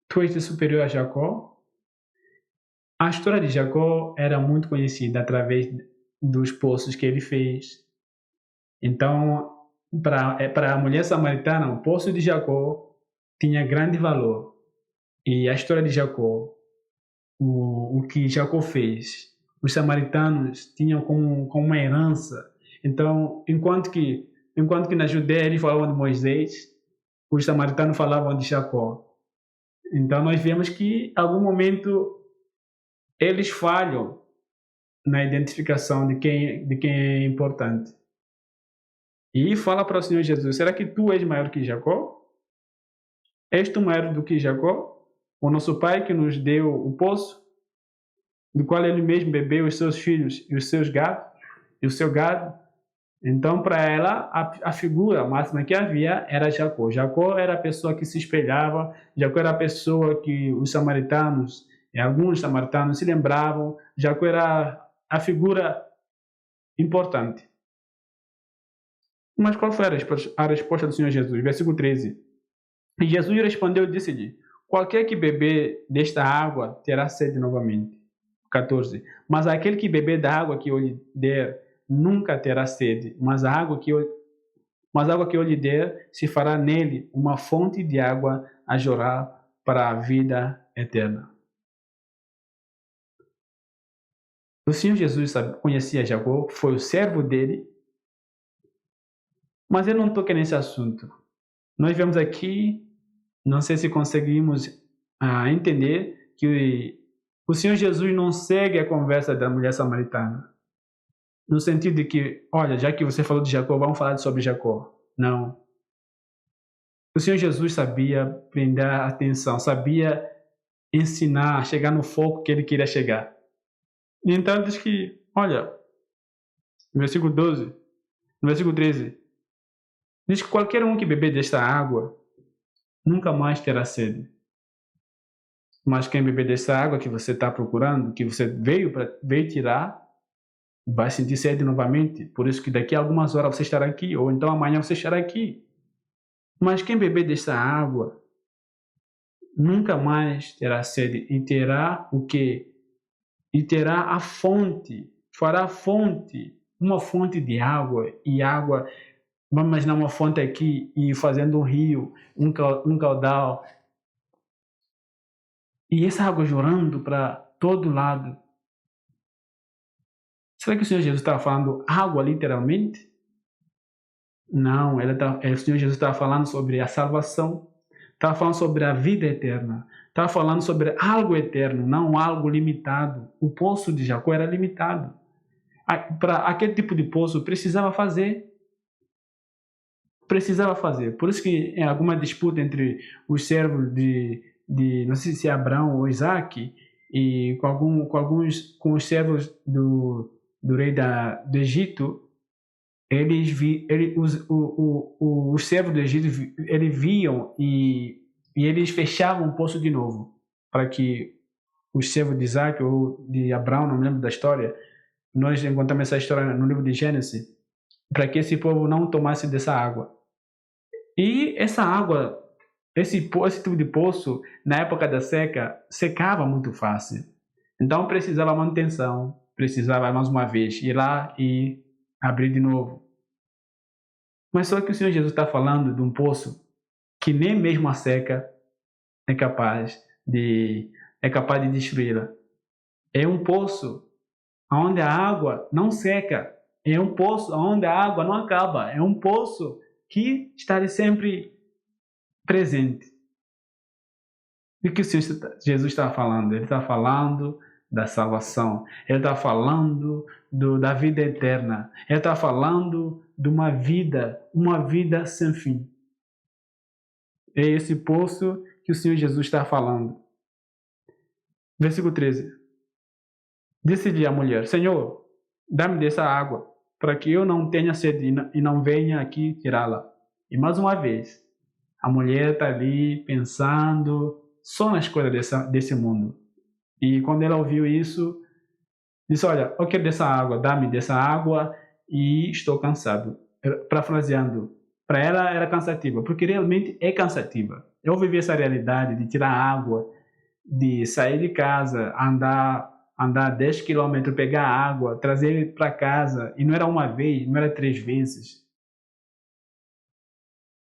Tu és superior a Jacó? A história de Jacó era muito conhecida através dos poços que ele fez. Então, para a mulher samaritana, o poço de Jacó tinha grande valor. E a história de Jacó, o que Jacó fez, os samaritanos tinham como uma herança. Então, enquanto que na Judeia eles falavam de Moisés, os samaritanos falavam de Jacó. Então, nós vemos que, em algum momento, eles falham na identificação de quem é importante. E fala para o Senhor Jesus: será que tu és maior que Jacó? És tu maior do que Jacó, o nosso pai que nos deu o poço, do qual ele mesmo bebeu, os seus filhos e os seus gados, e o seu gado? Então, para ela, a figura máxima que havia era Jacó. Jacó era a pessoa que se espelhava, Jacó era a pessoa que os samaritanos, alguns samaritanos se lembravam, Jacó era a figura importante. Mas qual foi a resposta do Senhor Jesus? Versículo 13. E Jesus respondeu e disse-lhe: qualquer que beber desta água terá sede novamente. 14. Mas aquele que beber da água que eu lhe der nunca terá sede, mas a água que eu lhe der se fará nele uma fonte de água a jorrar para a vida eterna. O Senhor Jesus conhecia Jacó, foi o servo dele, mas ele não toca nesse assunto. Nós vemos aqui, não sei se conseguimos entender, que o Senhor Jesus não segue a conversa da mulher samaritana. No sentido de que, olha, já que você falou de Jacó, vamos falar sobre Jacó. Não. O Senhor Jesus sabia prender a atenção, sabia ensinar, chegar no foco que ele queria chegar. E então diz que, olha, no versículo 12, no versículo 13, diz que qualquer um que beber desta água nunca mais terá sede. Mas quem beber dessa água que você está procurando, que você veio tirar, vai sentir sede novamente. Por isso que daqui a algumas horas você estará aqui, ou então amanhã você estará aqui. Mas quem beber dessa água nunca mais terá sede e terá o quê? E terá a fonte, fará fonte, uma fonte de água, e água, vamos imaginar uma fonte aqui e fazendo um rio, um caudal, e essa água jorrando para todo lado. Será que o Senhor Jesus estava falando água literalmente? Não, o Senhor Jesus estava falando sobre a salvação, estava falando sobre a vida eterna, estava falando sobre algo eterno, não algo limitado. O poço de Jacó era limitado. Para aquele tipo de poço precisava fazer. Por isso que em alguma disputa entre os servos de não sei se é Abraão ou Isaac, e com os servos do rei do Egito, os servos do Egito eles viam e eles fechavam o poço de novo para que os servos de Isaac ou de Abraão, não me lembro da história, nós encontramos essa história no livro de Gênesis, para que esse povo não tomasse dessa água. E essa água, esse tipo de poço, na época da seca, secava muito fácil. Então precisava manutenção, precisava mais uma vez ir lá e abrir de novo. Mas só que o Senhor Jesus está falando de um poço que nem mesmo a seca é capaz de destruí-la. É um poço onde a água não seca. É um poço onde a água não acaba. É um poço que está sempre presente. E o que o Senhor Jesus está falando? Ele está falando da salvação. Ele está falando da vida eterna. Ele está falando de uma vida sem fim. É esse poço que o Senhor Jesus está falando. Versículo 13. Disse-lhe a mulher: Senhor, dá-me dessa água, para que eu não tenha sede e não venha aqui tirá-la. E mais uma vez, a mulher está ali pensando só nas coisas desse mundo. E quando ela ouviu isso, disse: olha, eu quero dessa água, dá-me dessa água e estou cansado. Parafraseando, para ela era cansativa, porque realmente é cansativa. Eu vivi essa realidade de tirar água, de sair de casa, andar 10 quilômetros, pegar água, trazer para casa, e não era uma vez, não era 3 vezes.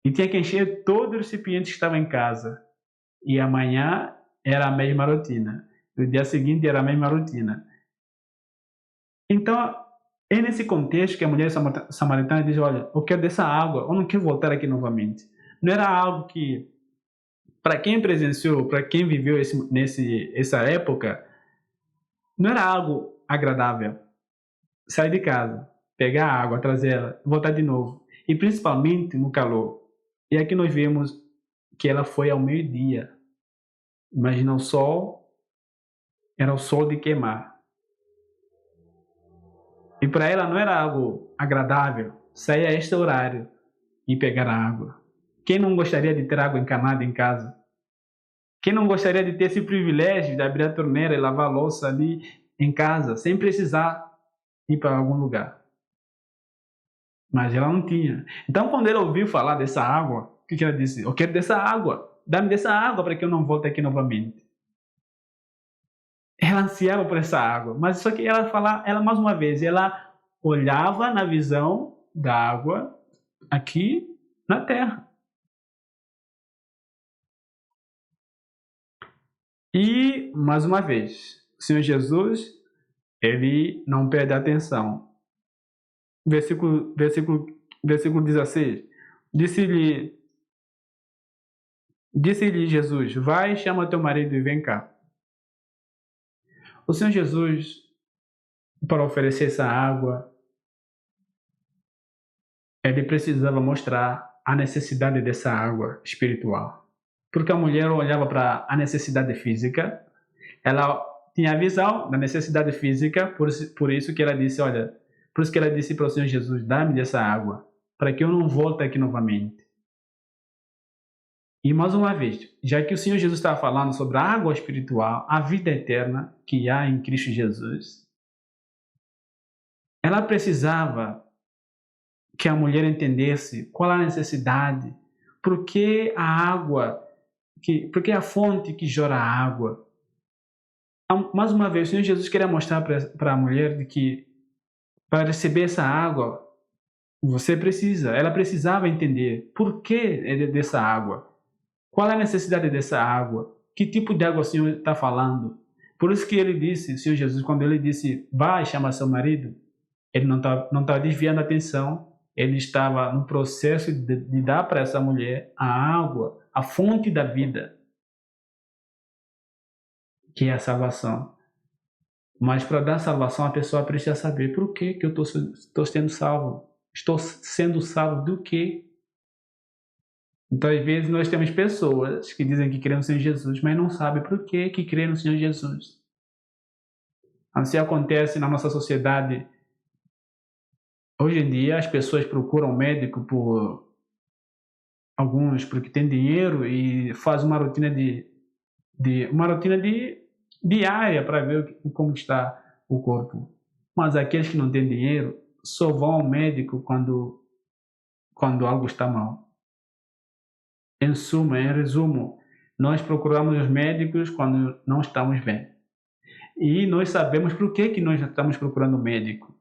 E tinha que encher todos os recipientes que estavam em casa. E amanhã era a mesma rotina. No dia seguinte era a mesma rotina. Então, é nesse contexto que a mulher samaritana diz: olha, eu quero dessa água, eu não quero voltar aqui novamente. Não era algo que, para quem presenciou, para quem viveu essa época, não era algo agradável. Sair de casa, pegar a água, trazer ela, voltar de novo. E principalmente no calor. E aqui nós vemos que ela foi ao meio-dia. Imagina o sol, era o sol de queimar. E para ela não era algo agradável sair a este horário e pegar a água. Quem não gostaria de ter água encanada em casa? Quem não gostaria de ter esse privilégio de abrir a torneira e lavar a louça ali em casa, sem precisar ir para algum lugar? Mas ela não tinha. Então, quando ela ouviu falar dessa água, o que ela disse? Eu quero dessa água. Dá-me dessa água para que eu não volte aqui novamente. Ela ansiava por essa água. Mas só que ela mais uma vez, ela olhava na visão da água aqui na terra. E, mais uma vez, o Senhor Jesus, ele não perde a atenção. Versículo 16. Disse-lhe Jesus, vai, chama teu marido e vem cá. O Senhor Jesus, para oferecer essa água, ele precisava mostrar a necessidade dessa água espiritual. Porque a mulher olhava para a necessidade física, ela tinha a visão da necessidade física, por isso que ela disse, olha, por isso que ela disse para o Senhor Jesus, dá-me dessa água, para que eu não volte aqui novamente. E mais uma vez, já que o Senhor Jesus estava falando sobre a água espiritual, a vida eterna que há em Cristo Jesus, ela precisava que a mulher entendesse qual a necessidade, por que a água, por que a fonte que jorra a água. Mais uma vez, o Senhor Jesus queria mostrar para a mulher de que para receber essa água, ela precisava entender por que dessa água. Qual é a necessidade dessa água? Que tipo de água o Senhor está falando? Por isso que ele disse, o Senhor Jesus, quando ele disse, vai chamar seu marido, ele não estava desviando a atenção, ele estava no processo de dar para essa mulher a água, a fonte da vida, que é a salvação. Mas para dar salvação, a pessoa precisa saber por que eu estou sendo salvo. Estou sendo salvo do quê? Então, às vezes, nós temos pessoas que dizem que creem no Senhor Jesus, mas não sabem por que creem no Senhor Jesus. Assim acontece na nossa sociedade. Hoje em dia, as pessoas procuram médico porque têm dinheiro e fazem uma rotina diária para ver como está o corpo. Mas aqueles que não têm dinheiro só vão ao médico quando algo está mal. Em resumo, nós procuramos os médicos quando não estamos bem. E nós sabemos por que nós estamos procurando o médico.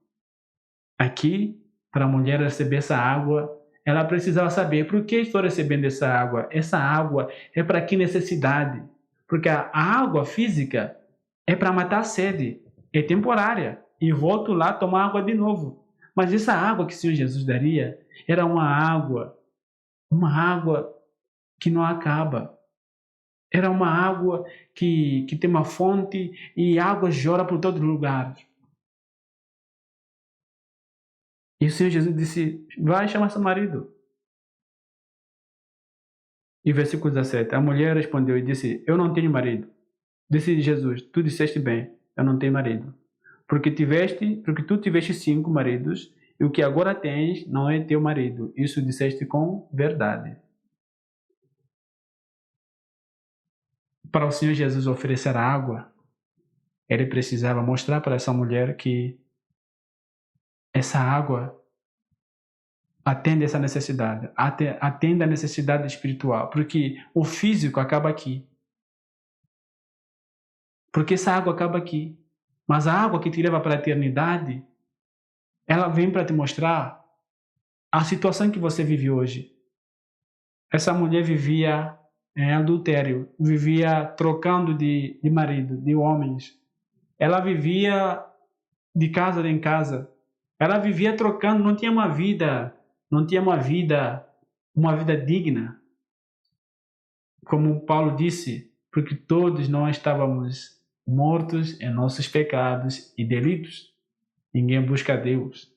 Aqui, para a mulher receber essa água, ela precisava saber por que estou recebendo essa água. Essa água é para que necessidade? Porque a água física é para matar a sede, é temporária, e volto lá tomar água de novo. Mas essa água que o Senhor Jesus daria era uma água que não acaba. Era uma água que tem uma fonte e água jorra por todo lugar. E o Senhor Jesus disse, vai chamar seu marido. E versículo 17, a mulher respondeu e disse, eu não tenho marido. Disse Jesus, tu disseste bem, eu não tenho marido. Porque tu tiveste 5 maridos, e o que agora tens não é teu marido. Isso disseste com verdade. Para o Senhor Jesus oferecer água, ele precisava mostrar para essa mulher que essa água atende essa necessidade, atende a necessidade espiritual, porque o físico acaba aqui. Porque essa água acaba aqui. Mas a água que te leva para a eternidade, ela vem para te mostrar a situação que você vive hoje. Essa mulher vivia em adultério, vivia trocando de marido, de homens. Ela vivia de casa em casa. Ela vivia trocando, não tinha uma vida digna. Como Paulo disse, porque todos nós estávamos mortos em nossos pecados e delitos. Ninguém busca Deus.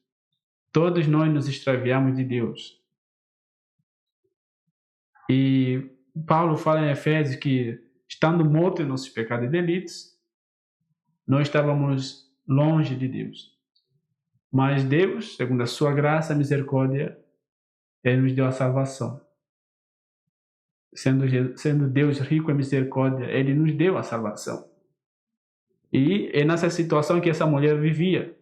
Todos nós nos extraviamos de Deus. E Paulo fala em Efésios que, estando mortos em nossos pecados e delitos, nós estávamos longe de Deus. Mas Deus, segundo a sua graça e misericórdia, Ele nos deu a salvação. Sendo Deus rico em misericórdia, Ele nos deu a salvação. E é nessa situação que essa mulher vivia.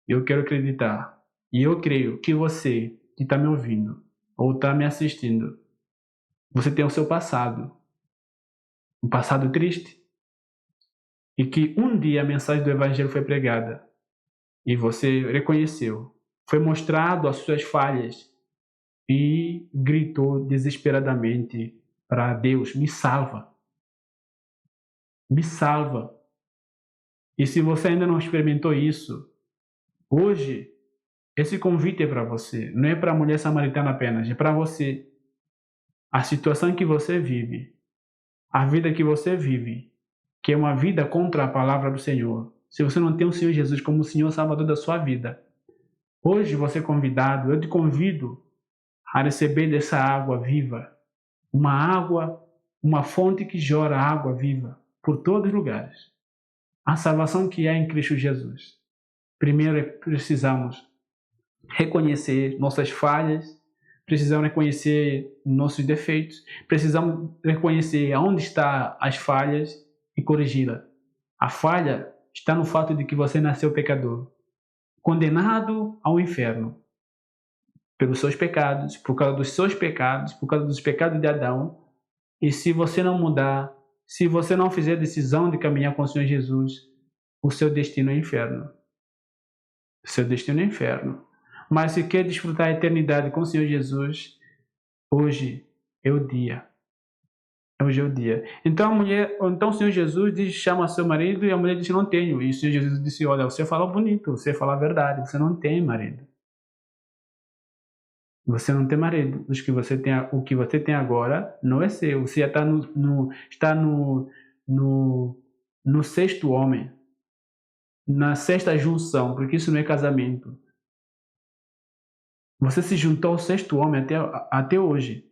Eu quero acreditar, e eu creio que você que está me ouvindo, ou está me assistindo, você tem o seu passado, um passado triste, e que um dia a mensagem do Evangelho foi pregada, e você reconheceu, foi mostrado as suas falhas, e gritou desesperadamente para Deus, me salva, me salva. E se você ainda não experimentou isso, hoje, esse convite é para você, não é para a mulher samaritana apenas, é para você. A situação que você vive, a vida que você vive, que é uma vida contra a palavra do Senhor, se você não tem o Senhor Jesus como o Senhor Salvador da sua vida, hoje você é convidado, eu te convido a receber dessa água viva, uma água, uma fonte que jorra água viva por todos os lugares. A salvação que há em Cristo Jesus. Primeiro precisamos reconhecer nossas falhas, precisamos reconhecer nossos defeitos, precisamos reconhecer aonde estão as falhas e corrigi-la. A falha está no fato de que você nasceu pecador, condenado ao inferno, pelos seus pecados, por causa dos seus pecados, por causa dos pecados de Adão. E se você não mudar, se você não fizer a decisão de caminhar com o Senhor Jesus, o seu destino é inferno. O seu destino é inferno. Mas se quer desfrutar a eternidade com o Senhor Jesus, hoje é o dia. Hoje é o dia. Então o Senhor Jesus diz, chama seu marido, e a mulher disse, não tenho. E o Senhor Jesus disse, olha, você fala bonito, você fala a verdade, você não tem marido. Você não tem marido. O que você tem agora não é seu. Você já está no sexto homem, na sexta junção, porque isso não é casamento. Você se juntou ao sexto homem até hoje.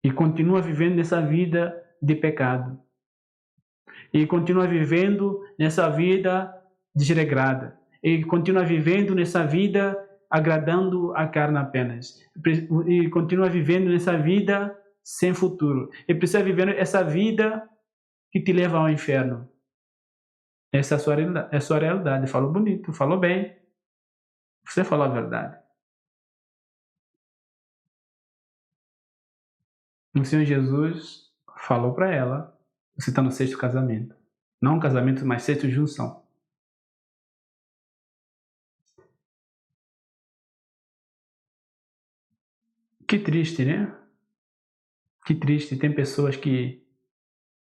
E continua vivendo nessa vida de pecado. E continua vivendo nessa vida desregrada. E continua vivendo nessa vida agradando a carne apenas. E continua vivendo nessa vida sem futuro. E precisa viver essa vida que te leva ao inferno. Essa é a sua realidade. Falou bonito, falou bem. Você falou a verdade. O Senhor Jesus falou para ela, você está no sexto casamento. Não um casamento, mas sexta junção. Que triste, né? Que triste. Tem pessoas que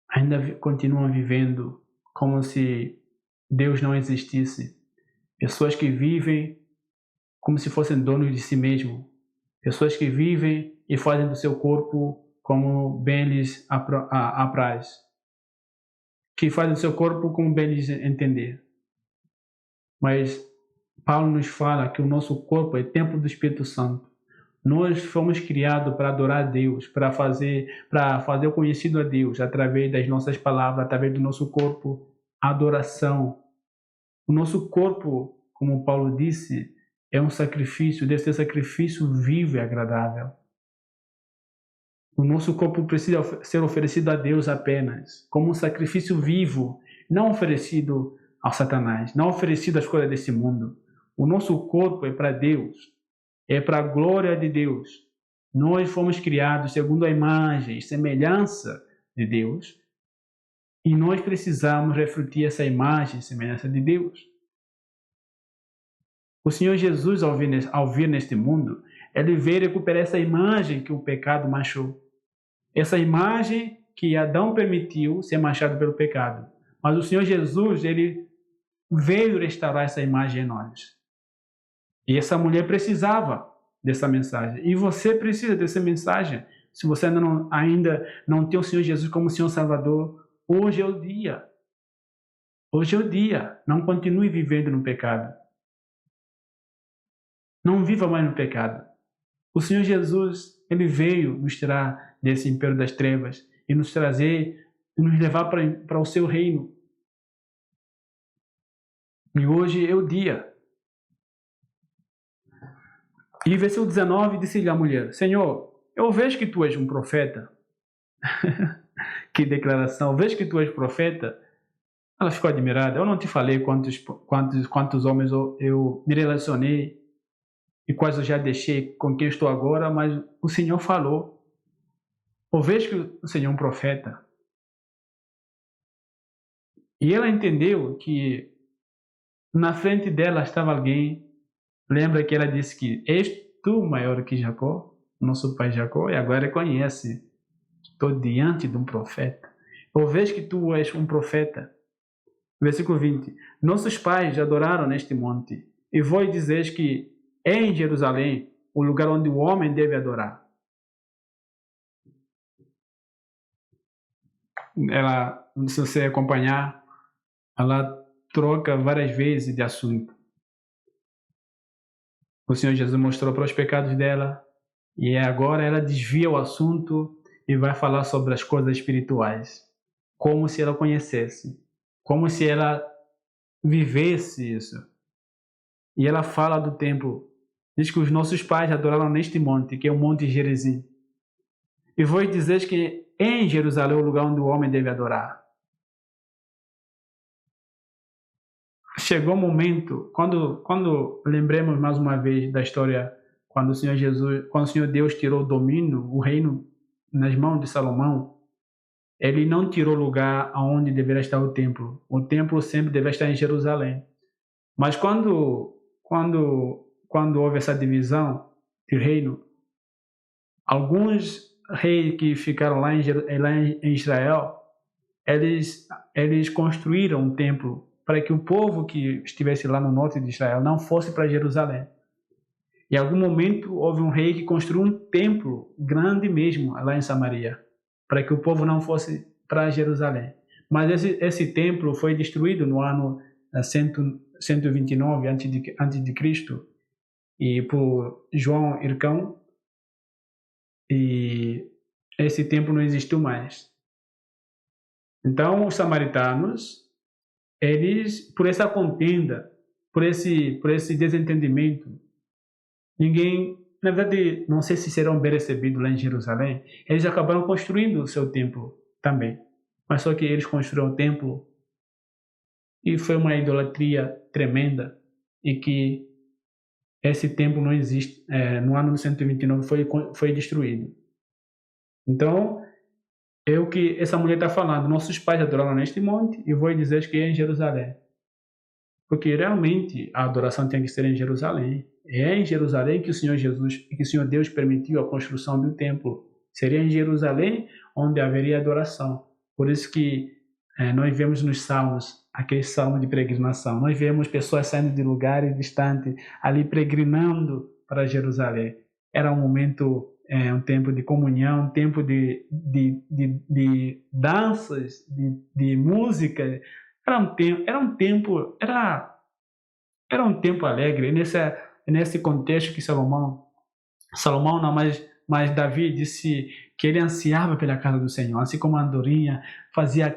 ainda continuam vivendo como se Deus não existisse. Pessoas que vivem como se fossem donos de si mesmo. Pessoas que vivem e fazem do seu corpo como bem lhes apraz. Que fazem do seu corpo como bem lhes entender. Mas Paulo nos fala que o nosso corpo é templo do Espírito Santo. Nós fomos criados para adorar a Deus, para fazer o conhecido a Deus através das nossas palavras, através do nosso corpo, adoração. O nosso corpo, como Paulo disse, é um sacrifício, deve ser sacrifício vivo e agradável. O nosso corpo precisa ser oferecido a Deus apenas, como um sacrifício vivo, não oferecido ao Satanás, não oferecido às coisas desse mundo. O nosso corpo é para Deus, é para a glória de Deus. Nós fomos criados segundo a imagem e semelhança de Deus, e nós precisamos refletir essa imagem e semelhança de Deus. O Senhor Jesus, ao vir neste mundo, ele veio recuperar essa imagem que o pecado manchou. Essa imagem que Adão permitiu ser manchada pelo pecado. Mas o Senhor Jesus, ele veio restaurar essa imagem em nós. E essa mulher precisava dessa mensagem. E você precisa dessa mensagem. Se você ainda não tem o Senhor Jesus como Senhor Salvador, hoje é o dia. Hoje é o dia. Não continue vivendo no pecado. Não viva mais no pecado. O Senhor Jesus, ele veio nos tirar desse império das trevas e nos trazer, e nos levar para o seu reino. E hoje é o dia. E versículo 19 disse-lhe a mulher: Senhor, eu vejo que tu és um profeta. Que declaração! Vejo que tu és profeta. Ela ficou admirada. Eu não te falei quantos homens eu me relacionei e quais eu já deixei com quem estou agora, mas o Senhor falou. Eu vejo que o Senhor é um profeta. E ela entendeu que na frente dela estava alguém. Lembra que ela disse que és tu maior que Jacó, nosso pai Jacó, e agora reconhece: estou diante de um profeta. Eu vejo que tu és um profeta. Versículo 20. Nossos pais adoraram neste monte, e vós dizeis que é em Jerusalém o lugar onde o homem deve adorar. Ela, se você acompanhar, ela troca várias vezes de assunto. O Senhor Jesus mostrou para os pecados dela, e agora ela desvia o assunto e vai falar sobre as coisas espirituais, como se ela conhecesse, como se ela vivesse isso. E ela fala do templo. Diz que os nossos pais adoraram neste monte, que é o Monte Gerizim. E vós dizeis que em Jerusalém é o lugar onde o homem deve adorar. Chegou o momento, quando lembremos mais uma vez da história, quando o Senhor Deus tirou o domínio, o reino nas mãos de Salomão, ele não tirou o lugar onde deveria estar o templo. O templo sempre deveria estar em Jerusalém. Mas quando houve essa divisão de reino, alguns reis que ficaram lá em Israel, eles construíram um templo para que o povo que estivesse lá no norte de Israel não fosse para Jerusalém. Em algum momento houve um rei que construiu um templo grande mesmo lá em Samaria, para que o povo não fosse para Jerusalém. Mas esse templo foi destruído no ano 129 a.C. e por João Hircão, e esse templo não existiu mais. Então os samaritanos, eles, por essa contenda, por esse desentendimento, ninguém, na verdade, não sei se serão bem recebidos lá em Jerusalém, eles acabaram construindo o seu templo também. Mas só que eles construíram o templo e foi uma idolatria tremenda, e que esse templo não existe. No ano de 129 foi destruído. Então, é o que essa mulher está falando. Nossos pais adoraram neste monte e vou dizer que é em Jerusalém. Porque realmente a adoração tem que ser em Jerusalém. É em Jerusalém que o Senhor Jesus, que o Senhor Deus permitiu a construção do templo. Seria em Jerusalém onde haveria adoração. Por isso que nós vemos nos salmos, aquele salmo de peregrinação, nós vemos pessoas saindo de lugares distantes, ali peregrinando para Jerusalém. Era um momento, um tempo de comunhão, um tempo de danças, de música. Era um tempo alegre. Nesse contexto que Salomão não, mas Davi disse que ele ansiava pela casa do Senhor, assim como a andorinha fazia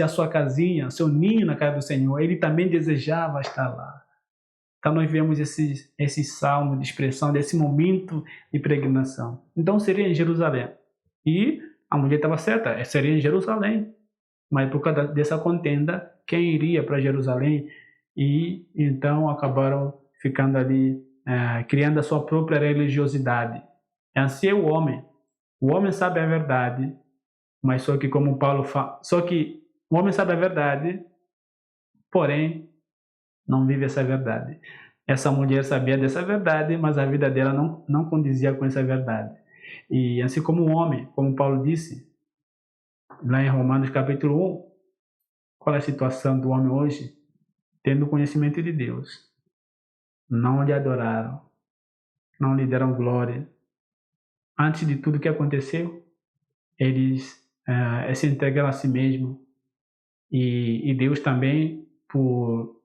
a sua casinha, seu ninho na casa do Senhor, ele também desejava estar lá. Então nós vemos esse salmo de expressão desse momento de peregrinação. Então seria em Jerusalém. E a mulher estava certa, seria em Jerusalém. Mas por causa dessa contenda, quem iria para Jerusalém? E então acabaram ficando ali, criando a sua própria religiosidade. Assim é o homem. O homem sabe a verdade, mas só que como Paulo fala, só que o homem sabe a verdade, porém não vive essa verdade. Essa mulher sabia dessa verdade, mas a vida dela não condizia com essa verdade. E assim como o homem, como Paulo disse, lá em Romanos capítulo 1, qual é a situação do homem hoje? Tendo conhecimento de Deus, não lhe adoraram, não lhe deram glória. Antes de tudo que aconteceu, eles se entregaram a si mesmo. E Deus também, por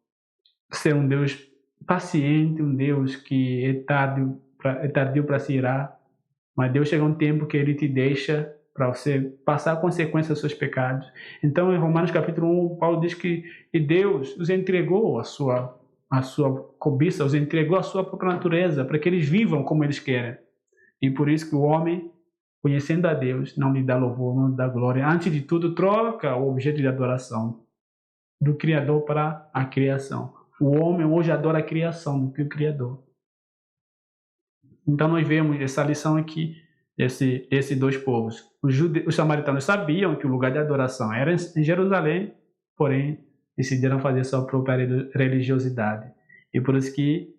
ser um Deus paciente, um Deus que é tardio para se irar, mas Deus chega um tempo que ele te deixa para você passar a consequência dos seus pecados. Então, em Romanos capítulo 1, Paulo diz que Deus os entregou a sua cobiça, os entregou a sua própria natureza, para que eles vivam como eles querem. E por isso que o homem, conhecendo a Deus, não lhe dá louvor, não lhe dá glória. Antes de tudo, troca o objeto de adoração do Criador para a criação. O homem hoje adora a criação do que o Criador. Então nós vemos essa lição aqui, esses dois povos. Os samaritanos sabiam que o lugar de adoração era em Jerusalém, porém decidiram fazer sua própria religiosidade. E por isso que,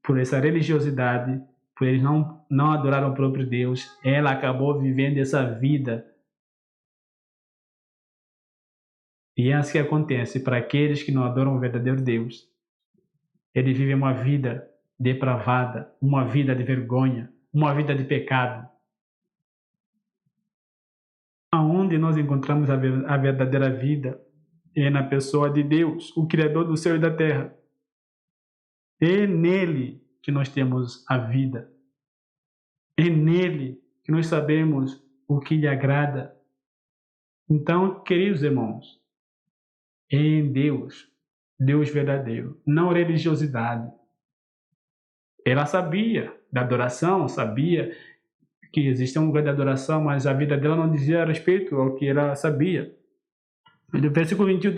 por essa religiosidade, por eles não adoraram o próprio Deus, ela acabou vivendo essa vida. E é assim que acontece para aqueles que não adoram o verdadeiro Deus. Eles vivem uma vida depravada, uma vida de vergonha, uma vida de pecado. Aonde nós encontramos a verdadeira vida é na pessoa de Deus, o Criador do céu e da terra. É nele que nós temos a vida. É nele que nós sabemos o que lhe agrada. Então, queridos irmãos, é em Deus, Deus verdadeiro, não religiosidade. Ela sabia da adoração, sabia que existia um lugar de adoração, mas a vida dela não dizia respeito ao que ela sabia. No versículo 21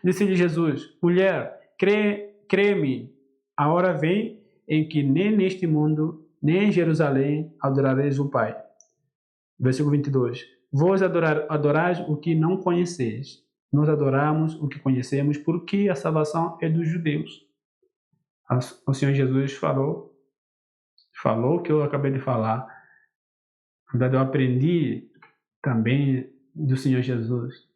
disse-lhe Jesus: mulher, crê-me, a hora vem em que nem neste mundo, nem em Jerusalém adorareis o Pai. Versículo 22. Vós adorais o que não conheceis. Nós adoramos o que conhecemos, porque a salvação é dos judeus. O Senhor Jesus falou o que eu acabei de falar. Na verdade, eu aprendi também do Senhor Jesus.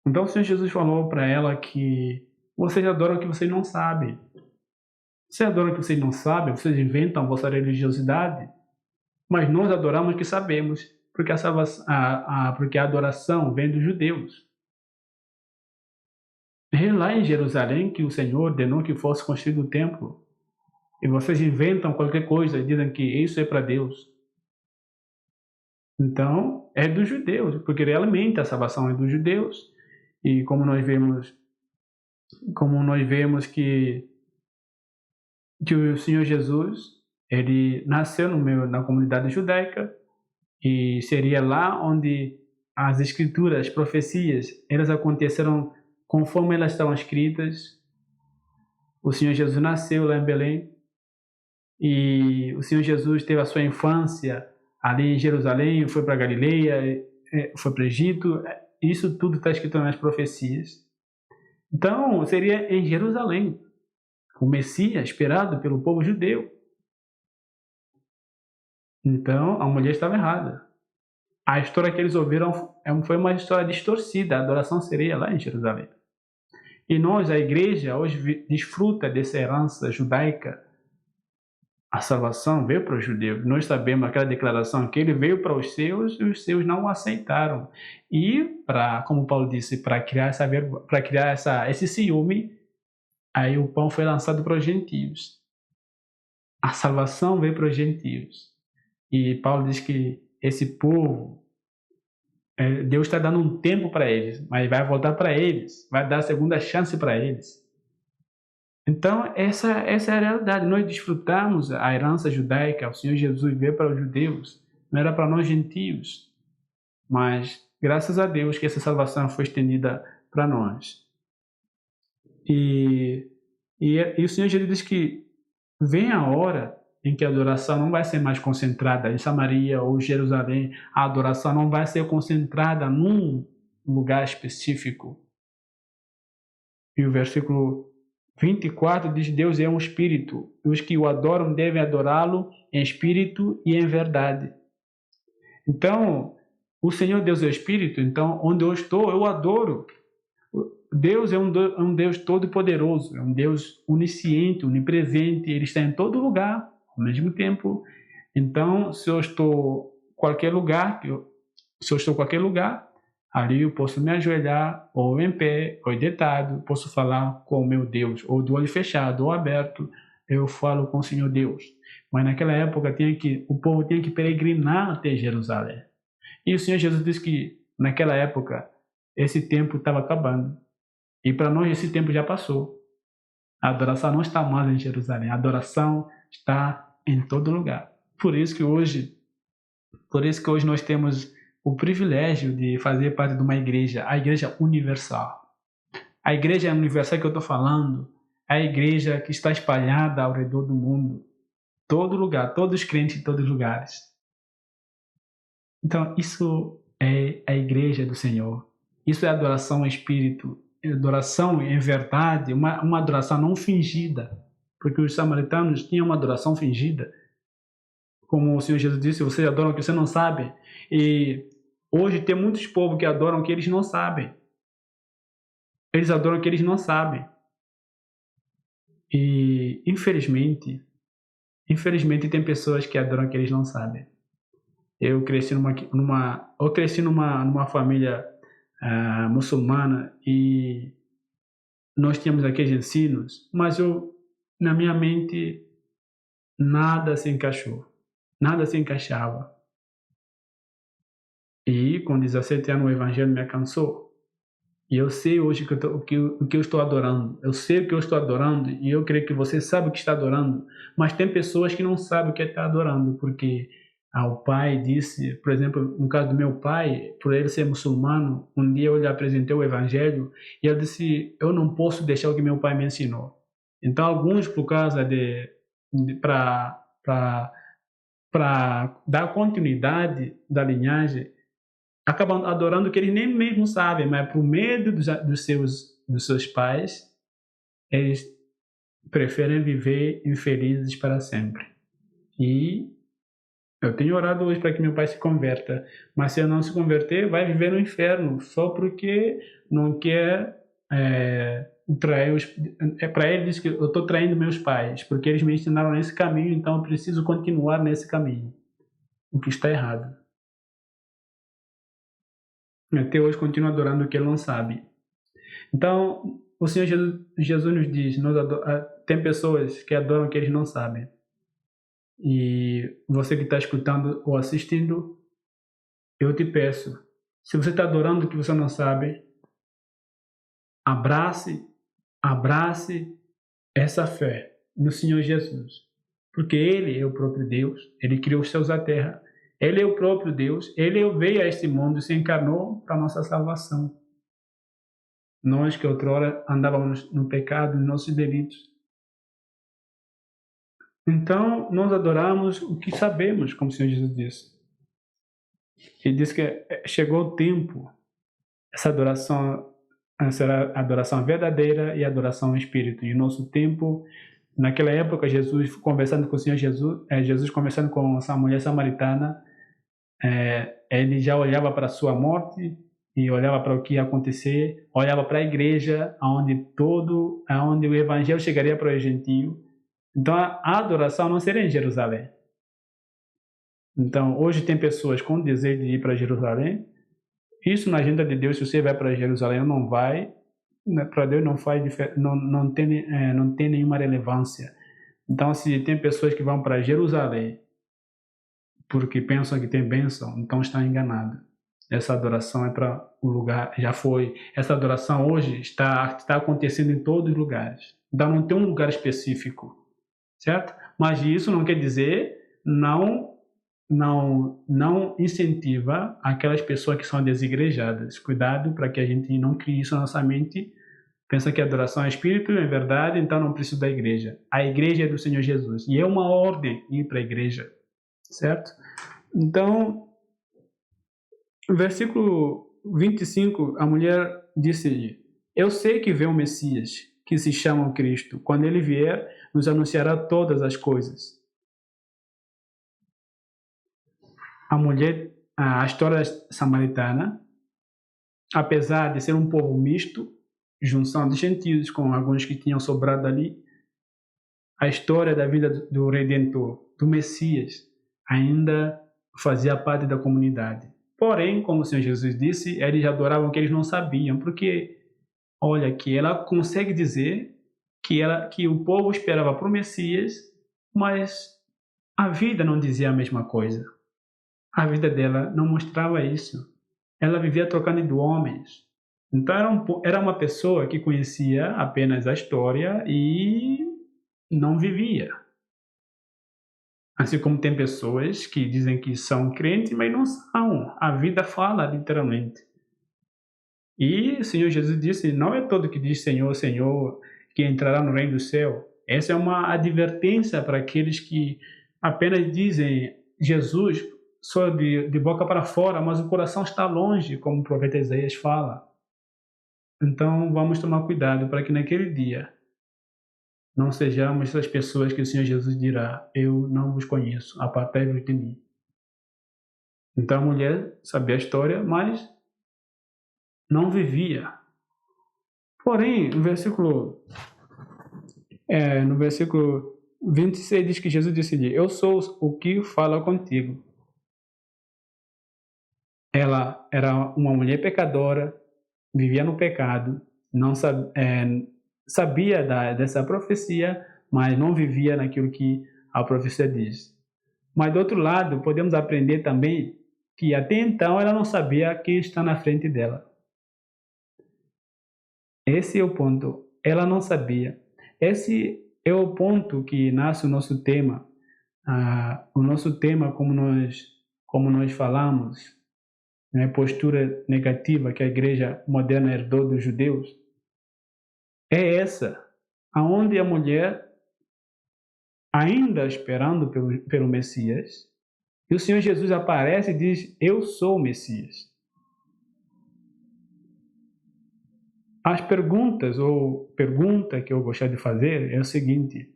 Então o Senhor Jesus falou para ela que vocês adoram o que vocês não sabem. Vocês adoram o que vocês não sabem, vocês inventam a vossa religiosidade, mas nós adoramos o que sabemos, porque porque a adoração vem dos judeus. É lá em Jerusalém que o Senhor ordenou que fosse construído o templo. E vocês inventam qualquer coisa e dizem que isso é para Deus. Então, é dos judeus, porque realmente a salvação é dos judeus. E como nós vemos que o Senhor Jesus, ele nasceu na comunidade judaica, e seria lá onde as escrituras, as profecias, elas aconteceram conforme elas estavam escritas. O Senhor Jesus nasceu lá em Belém, e o Senhor Jesus teve a sua infância ali em Jerusalém, foi para Galileia, foi para o Egito. Isso tudo está escrito nas profecias. Então, seria em Jerusalém, o Messias esperado pelo povo judeu. Então, a mulher estava errada. A história que eles ouviram foi uma história distorcida. A adoração seria lá em Jerusalém. E nós, a igreja, hoje desfruta dessa herança judaica. A salvação veio para os judeus. Nós sabemos aquela declaração que ele veio para os seus e os seus não o aceitaram. E, como Paulo disse, para criar esse ciúme, aí o pão foi lançado para os gentios. A salvação veio para os gentios. E Paulo diz que esse povo, Deus está dando um tempo para eles, mas vai voltar para eles, vai dar a segunda chance para eles. Então, essa é a realidade. Nós desfrutamos a herança judaica. O Senhor Jesus veio para os judeus, não era para nós gentios. Mas, graças a Deus, que essa salvação foi estendida para nós. E o Senhor Jesus diz que vem a hora em que a adoração não vai ser mais concentrada em Samaria ou Jerusalém. A adoração não vai ser concentrada num lugar específico. E o versículo 24 diz: Deus é um espírito, e os que o adoram devem adorá-lo em espírito e em verdade. Então, o Senhor Deus é o espírito, então onde eu estou, eu adoro. Deus é um Deus todo-poderoso, é um Deus onisciente, onipresente, ele está em todo lugar ao mesmo tempo. Então, se eu estou em qualquer lugar, ali eu posso me ajoelhar, ou em pé, ou deitado, posso falar com o meu Deus, ou do olho fechado, ou aberto. eu falo com o Senhor Deus. Mas naquela época o povo tinha que peregrinar até Jerusalém. E o Senhor Jesus disse que naquela época esse tempo estava acabando. E para nós esse tempo já passou. A adoração não está mais em Jerusalém, a adoração está em todo lugar. Por isso que hoje nós temos o privilégio de fazer parte de uma igreja, a igreja universal. A igreja universal que eu estou falando, é a igreja que está espalhada ao redor do mundo, todo lugar, todos os crentes em todos os lugares. Então, isso é a igreja do Senhor. Isso é adoração em espírito, adoração em verdade, uma adoração não fingida. Porque os samaritanos tinham uma adoração fingida. Como o Senhor Jesus disse, vocês adoram o que vocês não sabem. E hoje tem muitos povos que adoram o que eles não sabem. Eles adoram o que eles não sabem. E, infelizmente tem pessoas que adoram o que eles não sabem. Eu cresci numa família muçulmana e nós tínhamos aqueles ensinos, mas na minha mente nada se encaixou, nada se encaixava. E com 17 anos o evangelho me alcançou. E eu sei hoje o que eu estou adorando. Eu sei o que eu estou adorando e eu creio que você sabe o que está adorando. Mas tem pessoas que não sabem o que está adorando, porque o pai disse, por exemplo, no caso do meu pai, por ele ser muçulmano, um dia eu lhe apresentei o evangelho e ele disse, eu não posso deixar o que meu pai me ensinou. Então alguns, por causa para dar continuidade da linhagem, acabam adorando o que eles nem mesmo sabem, mas por medo dos seus pais, eles preferem viver infelizes para sempre. E eu tenho orado hoje para que meu pai se converta, mas se ele não se converter, vai viver no inferno, só porque não quer trair para ele diz que eu estou traindo meus pais, porque eles me ensinaram nesse caminho, então eu preciso continuar nesse caminho, o que está errado. Até hoje continua adorando o que ele não sabe. Então, o Senhor Jesus nos diz, tem pessoas que adoram o que eles não sabem. E você que está escutando ou assistindo, eu te peço, se você está adorando o que você não sabe, abrace essa fé no Senhor Jesus. Porque Ele é o próprio Deus, Ele criou os céus e a terra. Ele é o próprio Deus, Ele veio a este mundo e se encarnou para a nossa salvação. Nós que outrora andávamos no pecado, nos nossos delitos. Então, nós adoramos o que sabemos, como o Senhor Jesus disse. Ele disse que chegou o tempo, essa adoração será a adoração verdadeira e a adoração em espírito. E o nosso tempo, naquela época, Jesus conversando com o Senhor Jesus conversando com essa mulher samaritana, ele já olhava para a sua morte e olhava para o que ia acontecer, olhava para a igreja, onde o evangelho chegaria para o gentio. Então a adoração não seria em Jerusalém. Então hoje tem pessoas com desejo de ir para Jerusalém. Isso na agenda de Deus, se você vai para Jerusalém ou não vai, para Deus não tem nenhuma relevância. Então se tem pessoas que vão para Jerusalém porque pensam que tem bênção, então estão enganados. Essa adoração é para o lugar, já foi. Essa adoração hoje está acontecendo em todos os lugares. Então não tem um lugar específico, certo? Mas isso não quer dizer não incentiva aquelas pessoas que são desigrejadas. Cuidado para que a gente não crie isso na nossa mente. Pensa que a adoração é espírito, é verdade, então não precisa da igreja. A igreja é do Senhor Jesus. E é uma ordem ir para a igreja. Certo? Então, no versículo 25, a mulher disse-lhe, eu sei que vem o Messias, que se chama Cristo. Quando ele vier, nos anunciará todas as coisas. A história samaritana, apesar de ser um povo misto, junção de gentios com alguns que tinham sobrado ali, a história da vida do Redentor, do Messias, ainda fazia parte da comunidade. Porém, como o Senhor Jesus disse, eles adoravam o que eles não sabiam, porque, olha aqui, ela consegue dizer que o povo esperava por Messias, mas a vida não dizia a mesma coisa. A vida dela não mostrava isso. Ela vivia trocando de homens. Então era uma pessoa que conhecia apenas a história e não vivia. Assim como tem pessoas que dizem que são crentes, mas não são. A vida fala, literalmente. E o Senhor Jesus disse, não é todo que diz Senhor, Senhor, que entrará no reino do céu. Essa é uma advertência para aqueles que apenas dizem Jesus só de boca para fora, mas o coração está longe, como o profeta Isaías fala. Então vamos tomar cuidado para que naquele dia não sejamos essas pessoas que o Senhor Jesus dirá, eu não vos conheço, apartai-vos de mim. Então a mulher sabia a história, mas não vivia. Porém, no versículo 26 diz que Jesus disse, eu sou o que fala contigo. Ela era uma mulher pecadora, vivia no pecado, não sabia dessa profecia, mas não vivia naquilo que a profecia diz. Mas do outro lado, podemos aprender também que até então ela não sabia quem está na frente dela. Esse é o ponto. Ela não sabia. Esse é o ponto que nasce o nosso tema. O nosso tema, como nós falamos, né, postura negativa que a igreja moderna herdou dos judeus, é essa, aonde a mulher, ainda esperando pelo Messias, e o Senhor Jesus aparece e diz, eu sou o Messias. As perguntas, ou pergunta que eu gostaria de fazer é o seguinte,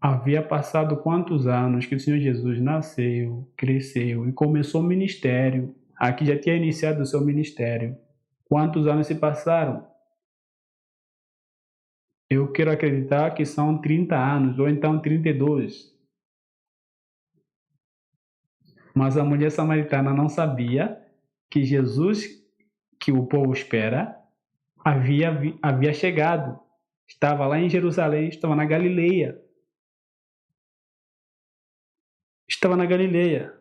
havia passado quantos anos que o Senhor Jesus nasceu, cresceu e começou o ministério, aqui já tinha iniciado o seu ministério. Quantos anos se passaram? Eu quero acreditar que são 30 anos, ou então 32. Mas a mulher samaritana não sabia que Jesus, que o povo espera, havia chegado. Estava lá em Jerusalém, estava na Galileia. Estava na Galileia.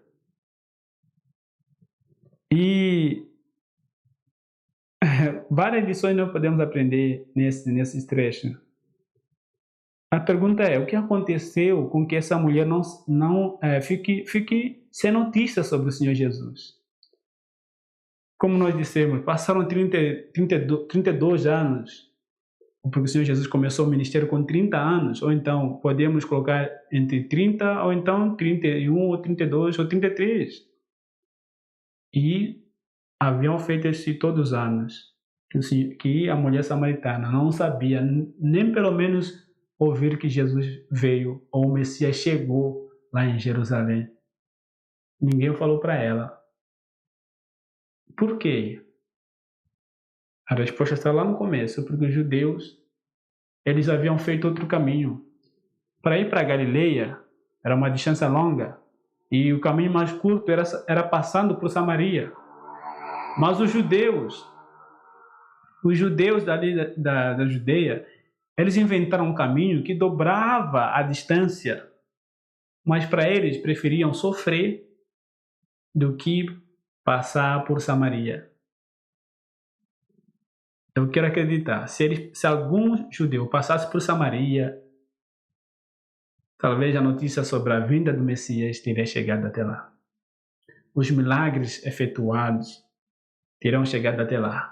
E várias lições nós podemos aprender nesses trechos. A pergunta é, o que aconteceu com que essa mulher não fique sem notícia sobre o Senhor Jesus? Como nós dissemos, passaram 32 anos, porque o Senhor Jesus começou o ministério com 30 anos, ou então podemos colocar entre 30, ou então 31, ou 32, ou 33. E haviam feito isso todos os anos, que a mulher samaritana não sabia, nem pelo menos ouvir que Jesus veio, ou o Messias chegou lá em Jerusalém. Ninguém falou para ela. Por quê? A resposta está lá no começo, porque os judeus, eles haviam feito outro caminho. Para ir para Galileia, era uma distância longa, e o caminho mais curto era passando por Samaria. Mas os judeus dali da Judeia, eles inventaram um caminho que dobrava a distância, mas para eles preferiam sofrer do que passar por Samaria. Eu quero acreditar, se algum judeu passasse por Samaria, talvez a notícia sobre a vinda do Messias teria chegado até lá. Os milagres efetuados terão chegado até lá.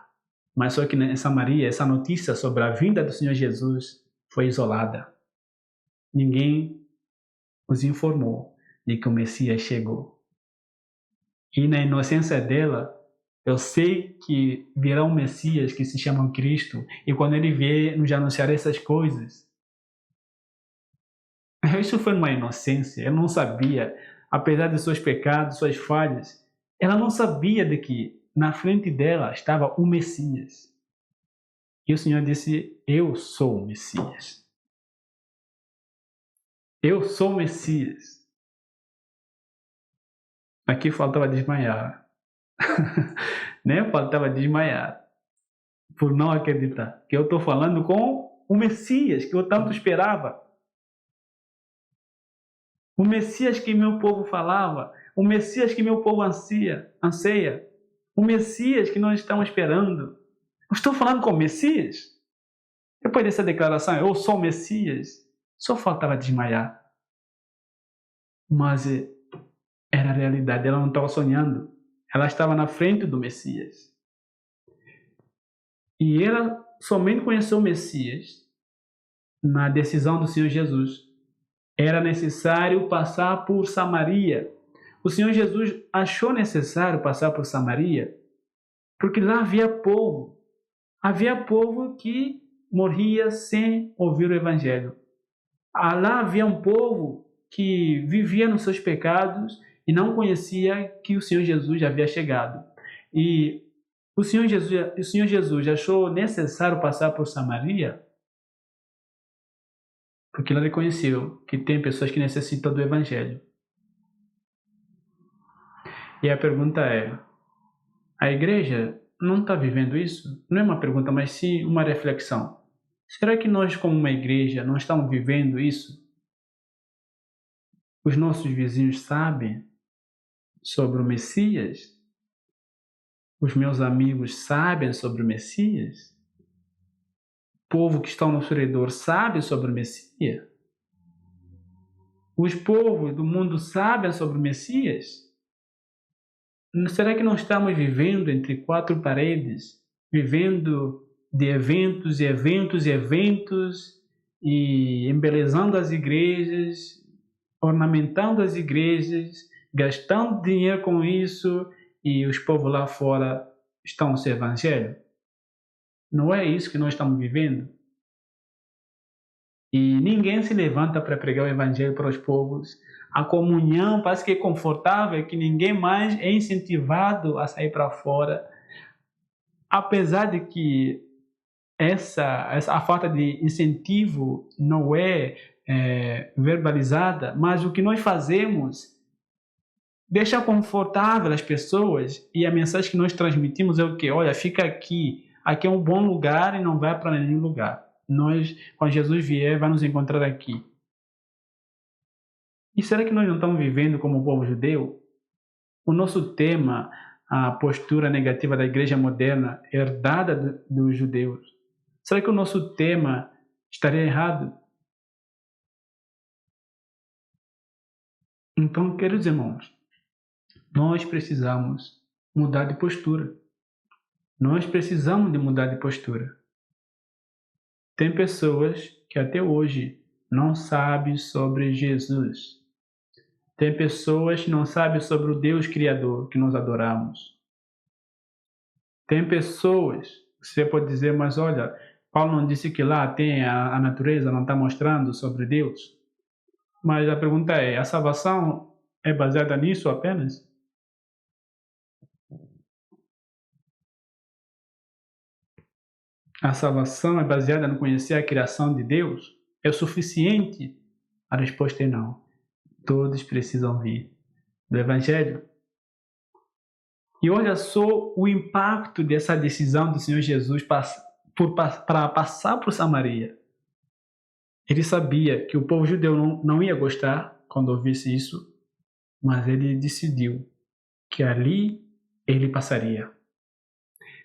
Mas só que em Samaria, essa notícia sobre a vinda do Senhor Jesus foi isolada. Ninguém os informou de que o Messias chegou. E na inocência dela, eu sei que virá um Messias que se chama Cristo, e quando ele vier nos anunciar essas coisas, isso foi uma inocência, eu não sabia, apesar de seus pecados, suas falhas, ela não sabia de que na frente dela estava o Messias. E o Senhor disse, eu sou o Messias. Eu sou o Messias. Aqui faltava desmaiar. Nem faltava desmaiar. Por não acreditar. Que eu estou falando com o Messias que eu tanto esperava, o Messias que meu povo falava, o Messias que meu povo anseia, o Messias que nós estamos esperando. Eu estou falando com o Messias? Depois dessa declaração, eu sou o Messias, só faltava desmaiar. Mas era a realidade, ela não estava sonhando. Ela estava na frente do Messias. E ela somente conheceu o Messias na decisão do Senhor Jesus. Era necessário passar por Samaria. O Senhor Jesus achou necessário passar por Samaria porque lá havia povo. Havia povo que morria sem ouvir o Evangelho. Lá havia um povo que vivia nos seus pecados e não conhecia que o Senhor Jesus já havia chegado. E o Senhor Jesus achou necessário passar por Samaria porque ele reconheceu que tem pessoas que necessitam do Evangelho. E a pergunta é, a igreja não está vivendo isso? Não é uma pergunta, mas sim uma reflexão. Será que nós, como uma igreja, não estamos vivendo isso? Os nossos vizinhos sabem sobre o Messias? Os meus amigos sabem sobre o Messias? O povo que está ao nosso redor sabe sobre o Messias? Os povos do mundo sabem sobre o Messias? Será que não estamos vivendo entre quatro paredes, vivendo de eventos e eventos e eventos e embelezando as igrejas, ornamentando as igrejas, gastando dinheiro com isso e os povos lá fora estão sem evangelho? Não é isso que nós estamos vivendo? E ninguém se levanta para pregar o evangelho para os povos. A comunhão parece que é confortável, que ninguém mais é incentivado a sair para fora. Apesar de que a falta de incentivo não é verbalizada, mas o que nós fazemos deixa confortável as pessoas, e a mensagem que nós transmitimos é o quê? Olha, fica aqui é um bom lugar e não vai para nenhum lugar. Nós, quando Jesus vier, vai nos encontrar aqui. E será que nós não estamos vivendo como o povo judeu? O nosso tema, a postura negativa da igreja moderna, herdada dos judeus. Será que o nosso tema estaria errado? Então, queridos irmãos, nós precisamos mudar de postura. Nós precisamos de mudar de postura. Tem pessoas que até hoje não sabem sobre Jesus. Tem pessoas que não sabem sobre o Deus Criador que nós adoramos. Tem pessoas, você pode dizer, mas olha, Paulo não disse que lá tem a natureza, não está mostrando sobre Deus? Mas a pergunta é, a salvação é baseada nisso apenas? A salvação é baseada no conhecer a criação de Deus? É o suficiente? A resposta é não. Todos precisam vir do Evangelho. E olha só o impacto dessa decisão do Senhor Jesus para passar por Samaria. Ele sabia que o povo judeu não ia gostar quando ouvisse isso, mas ele decidiu que ali ele passaria.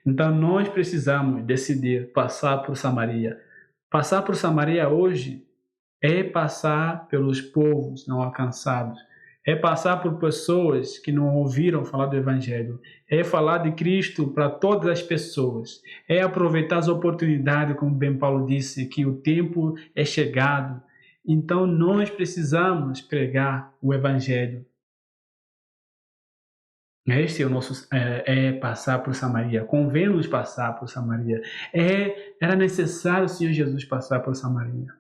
Então nós precisamos decidir passar por Samaria. Passar por Samaria hoje é passar pelos povos não alcançados, é passar por pessoas que não ouviram falar do Evangelho, é falar de Cristo para todas as pessoas, é aproveitar as oportunidades, como bem Paulo disse, que o tempo é chegado. Então nós precisamos pregar o Evangelho. Este é o nosso passar por Samaria. Convém-nos passar por Samaria. Era necessário o Senhor Jesus passar por Samaria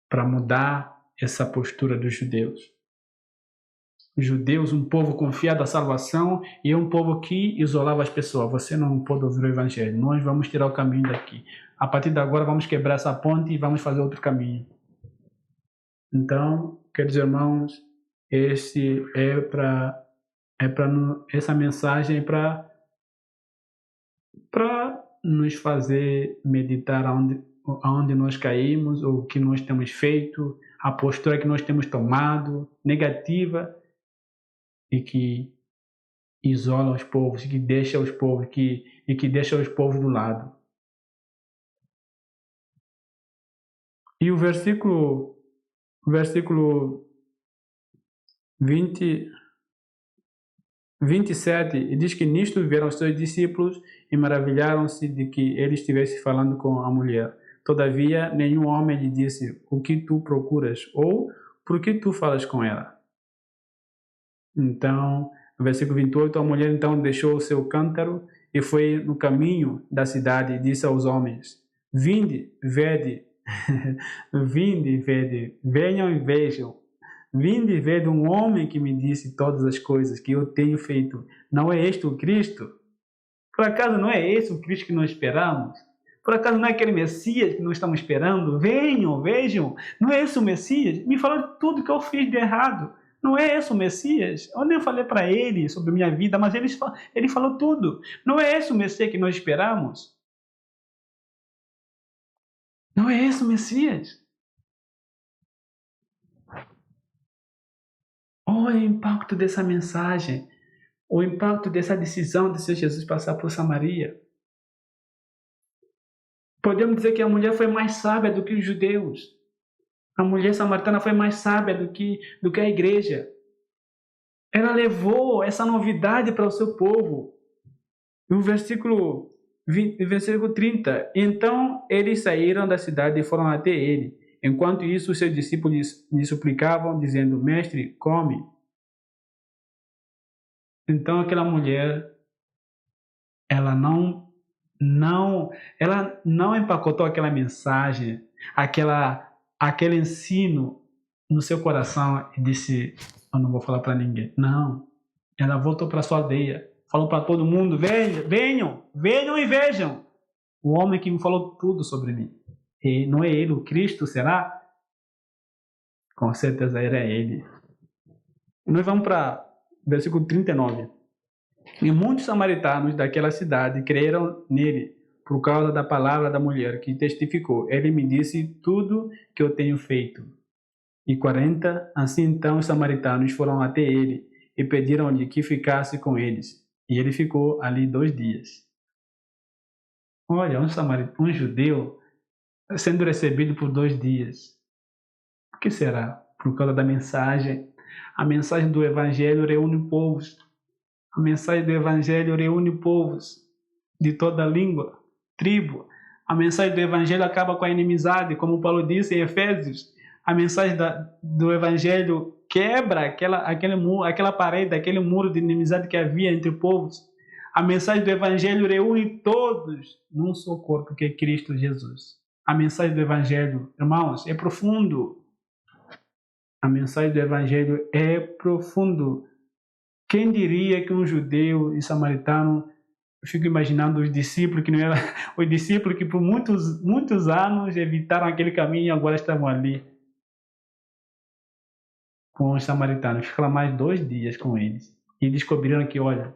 para mudar essa postura dos judeus. Os judeus, um povo confiado à salvação, e um povo que isolava as pessoas. Você não pode ouvir o Evangelho. Nós vamos tirar o caminho daqui. A partir de agora vamos quebrar essa ponte e vamos fazer outro caminho. Então, queridos irmãos, essa mensagem é para nos fazer meditar aonde nós caímos, ou o que nós temos feito, a postura que nós temos tomado, negativa, e que isola os povos, que deixa os povos, que deixa os povos do lado. E o versículo 27 diz que nisto vieram os seus discípulos e maravilharam-se de que ele estivesse falando com a mulher. Todavia, nenhum homem lhe disse: o que tu procuras? Ou por que tu falas com ela? Então, no versículo 28, a mulher então deixou o seu cântaro e foi no caminho da cidade e disse aos homens: vinde, vede, vinde, vede, venham e vejam. Vinde e vede um homem que me disse todas as coisas que eu tenho feito. Não é este o Cristo? Por acaso não é esse o Cristo que nós esperamos? Por acaso não é aquele Messias que nós estamos esperando? Venham, vejam. Não é esse o Messias? Me falou de tudo que eu fiz de errado. Não é esse o Messias? Eu nem falei para ele sobre minha vida, mas ele falou tudo. Não é esse o Messias que nós esperamos? Não é esse o Messias? Olha o impacto dessa mensagem, o impacto dessa decisão de Senhor Jesus passar por Samaria. Podemos dizer que a mulher foi mais sábia do que os judeus. A mulher samaritana foi mais sábia do que a igreja. Ela levou essa novidade para o seu povo. No versículo 30, então eles saíram da cidade e foram até ele. Enquanto isso, os seus discípulos lhe suplicavam, dizendo: mestre, come. Então aquela mulher, ela não empacotou aquela mensagem, aquele ensino no seu coração e disse: eu não vou falar para ninguém. Não. Ela voltou para sua aldeia, falou para todo mundo: venham e vejam o homem que me falou tudo sobre mim. E não é ele o Cristo, será? Com certeza era ele. Nós vamos para versículo 39. E muitos samaritanos daquela cidade creram nele por causa da palavra da mulher que testificou: ele me disse tudo que eu tenho feito. E 40, assim então os samaritanos foram até ele e pediram-lhe que ficasse com eles. E ele ficou ali 2 dias. Olha, um judeu sendo recebido por 2 dias. Por que será? Por causa da mensagem. A mensagem do evangelho reúne povos. A mensagem do evangelho reúne povos de toda língua, tribo. A mensagem do evangelho acaba com a inimizade, como Paulo disse em Efésios. A mensagem do evangelho quebra aquela parede, aquele muro de inimizade que havia entre povos. A mensagem do evangelho reúne todos num só corpo, que é Cristo Jesus. A mensagem do evangelho, irmãos, é profundo. A mensagem do evangelho é profundo. Quem diria que um judeu e samaritano, eu fico imaginando os discípulos que não eram, os discípulos que por muitos anos evitaram aquele caminho e agora estavam ali com os samaritanos. Ficaram mais 2 dias com eles e descobriram que, olha,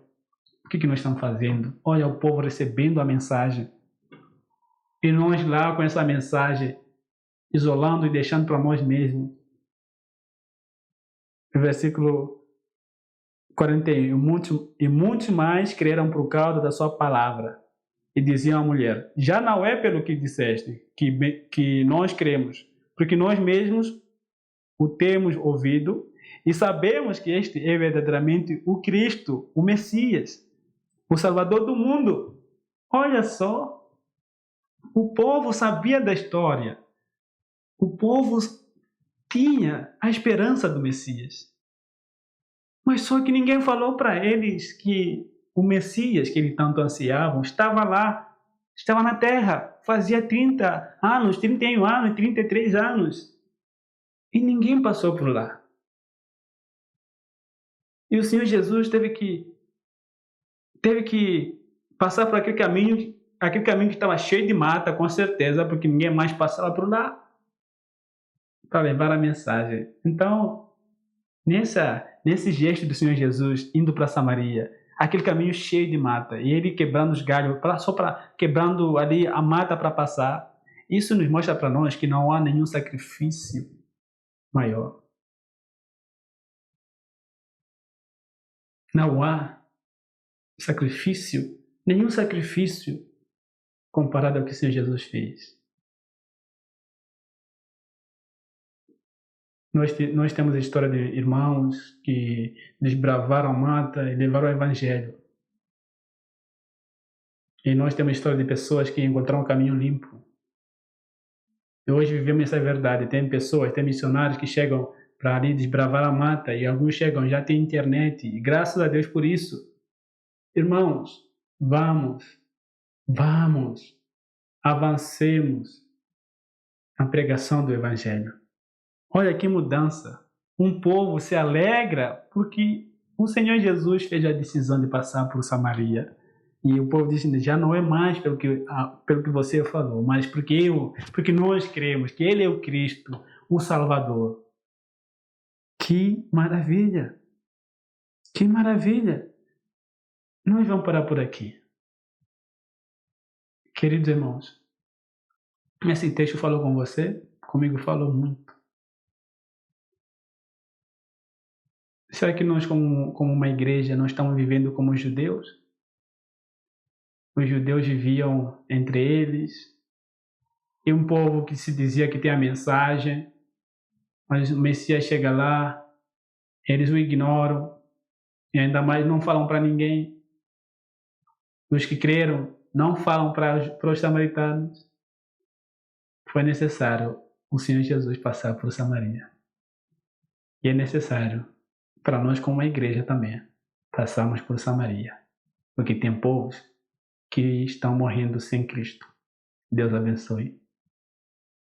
o que nós estamos fazendo? Olha o povo recebendo a mensagem e nós lá com essa mensagem isolando e deixando para nós mesmos. No versículo 41, e muitos mais creram por causa da sua palavra. E diziam à mulher: já não é pelo que disseste que nós cremos, porque nós mesmos o temos ouvido e sabemos que este é verdadeiramente o Cristo, o Messias, o Salvador do mundo. Olha só, o povo sabia da história, o povo tinha a esperança do Messias. Mas só que ninguém falou para eles que o Messias que eles tanto ansiavam estava lá, estava na terra, fazia 30 anos, 31 anos, 33 anos. E ninguém passou por lá. E o Senhor Jesus teve que passar por aquele caminho que estava cheio de mata, com certeza, porque ninguém mais passava por lá para levar a mensagem. Então, nesse gesto do Senhor Jesus indo para Samaria, aquele caminho cheio de mata, e ele quebrando os galhos, quebrando ali a mata para passar. Isso nos mostra para nós que não há nenhum sacrifício maior. Não há sacrifício, nenhum sacrifício comparado ao que o Senhor Jesus fez. Nós temos a história de irmãos que desbravaram a mata e levaram o Evangelho. E nós temos a história de pessoas que encontraram um caminho limpo. E hoje vivemos essa verdade. Tem pessoas, tem missionários que chegam para ali desbravar a mata e alguns chegam, já tem internet. E graças a Deus por isso. Irmãos, vamos, avancemos na pregação do Evangelho. Olha que mudança. Um povo se alegra porque o Senhor Jesus fez a decisão de passar por Samaria. E o povo diz, já não é mais pelo que você falou, mas porque nós cremos que Ele é o Cristo, o Salvador. Que maravilha! Que maravilha! Nós vamos parar por aqui. Queridos irmãos, esse texto falou com você? Comigo falou muito. Será que nós, como uma igreja, nós estamos vivendo como os judeus? Os judeus viviam entre eles, e um povo que se dizia que tem a mensagem, mas o Messias chega lá, eles o ignoram, e ainda mais não falam para ninguém. Os que creram não falam para os samaritanos. Foi necessário o Senhor Jesus passar por Samaria. E é necessário para nós, como uma igreja também, passarmos por Samaria. Porque tem povos que estão morrendo sem Cristo. Deus abençoe.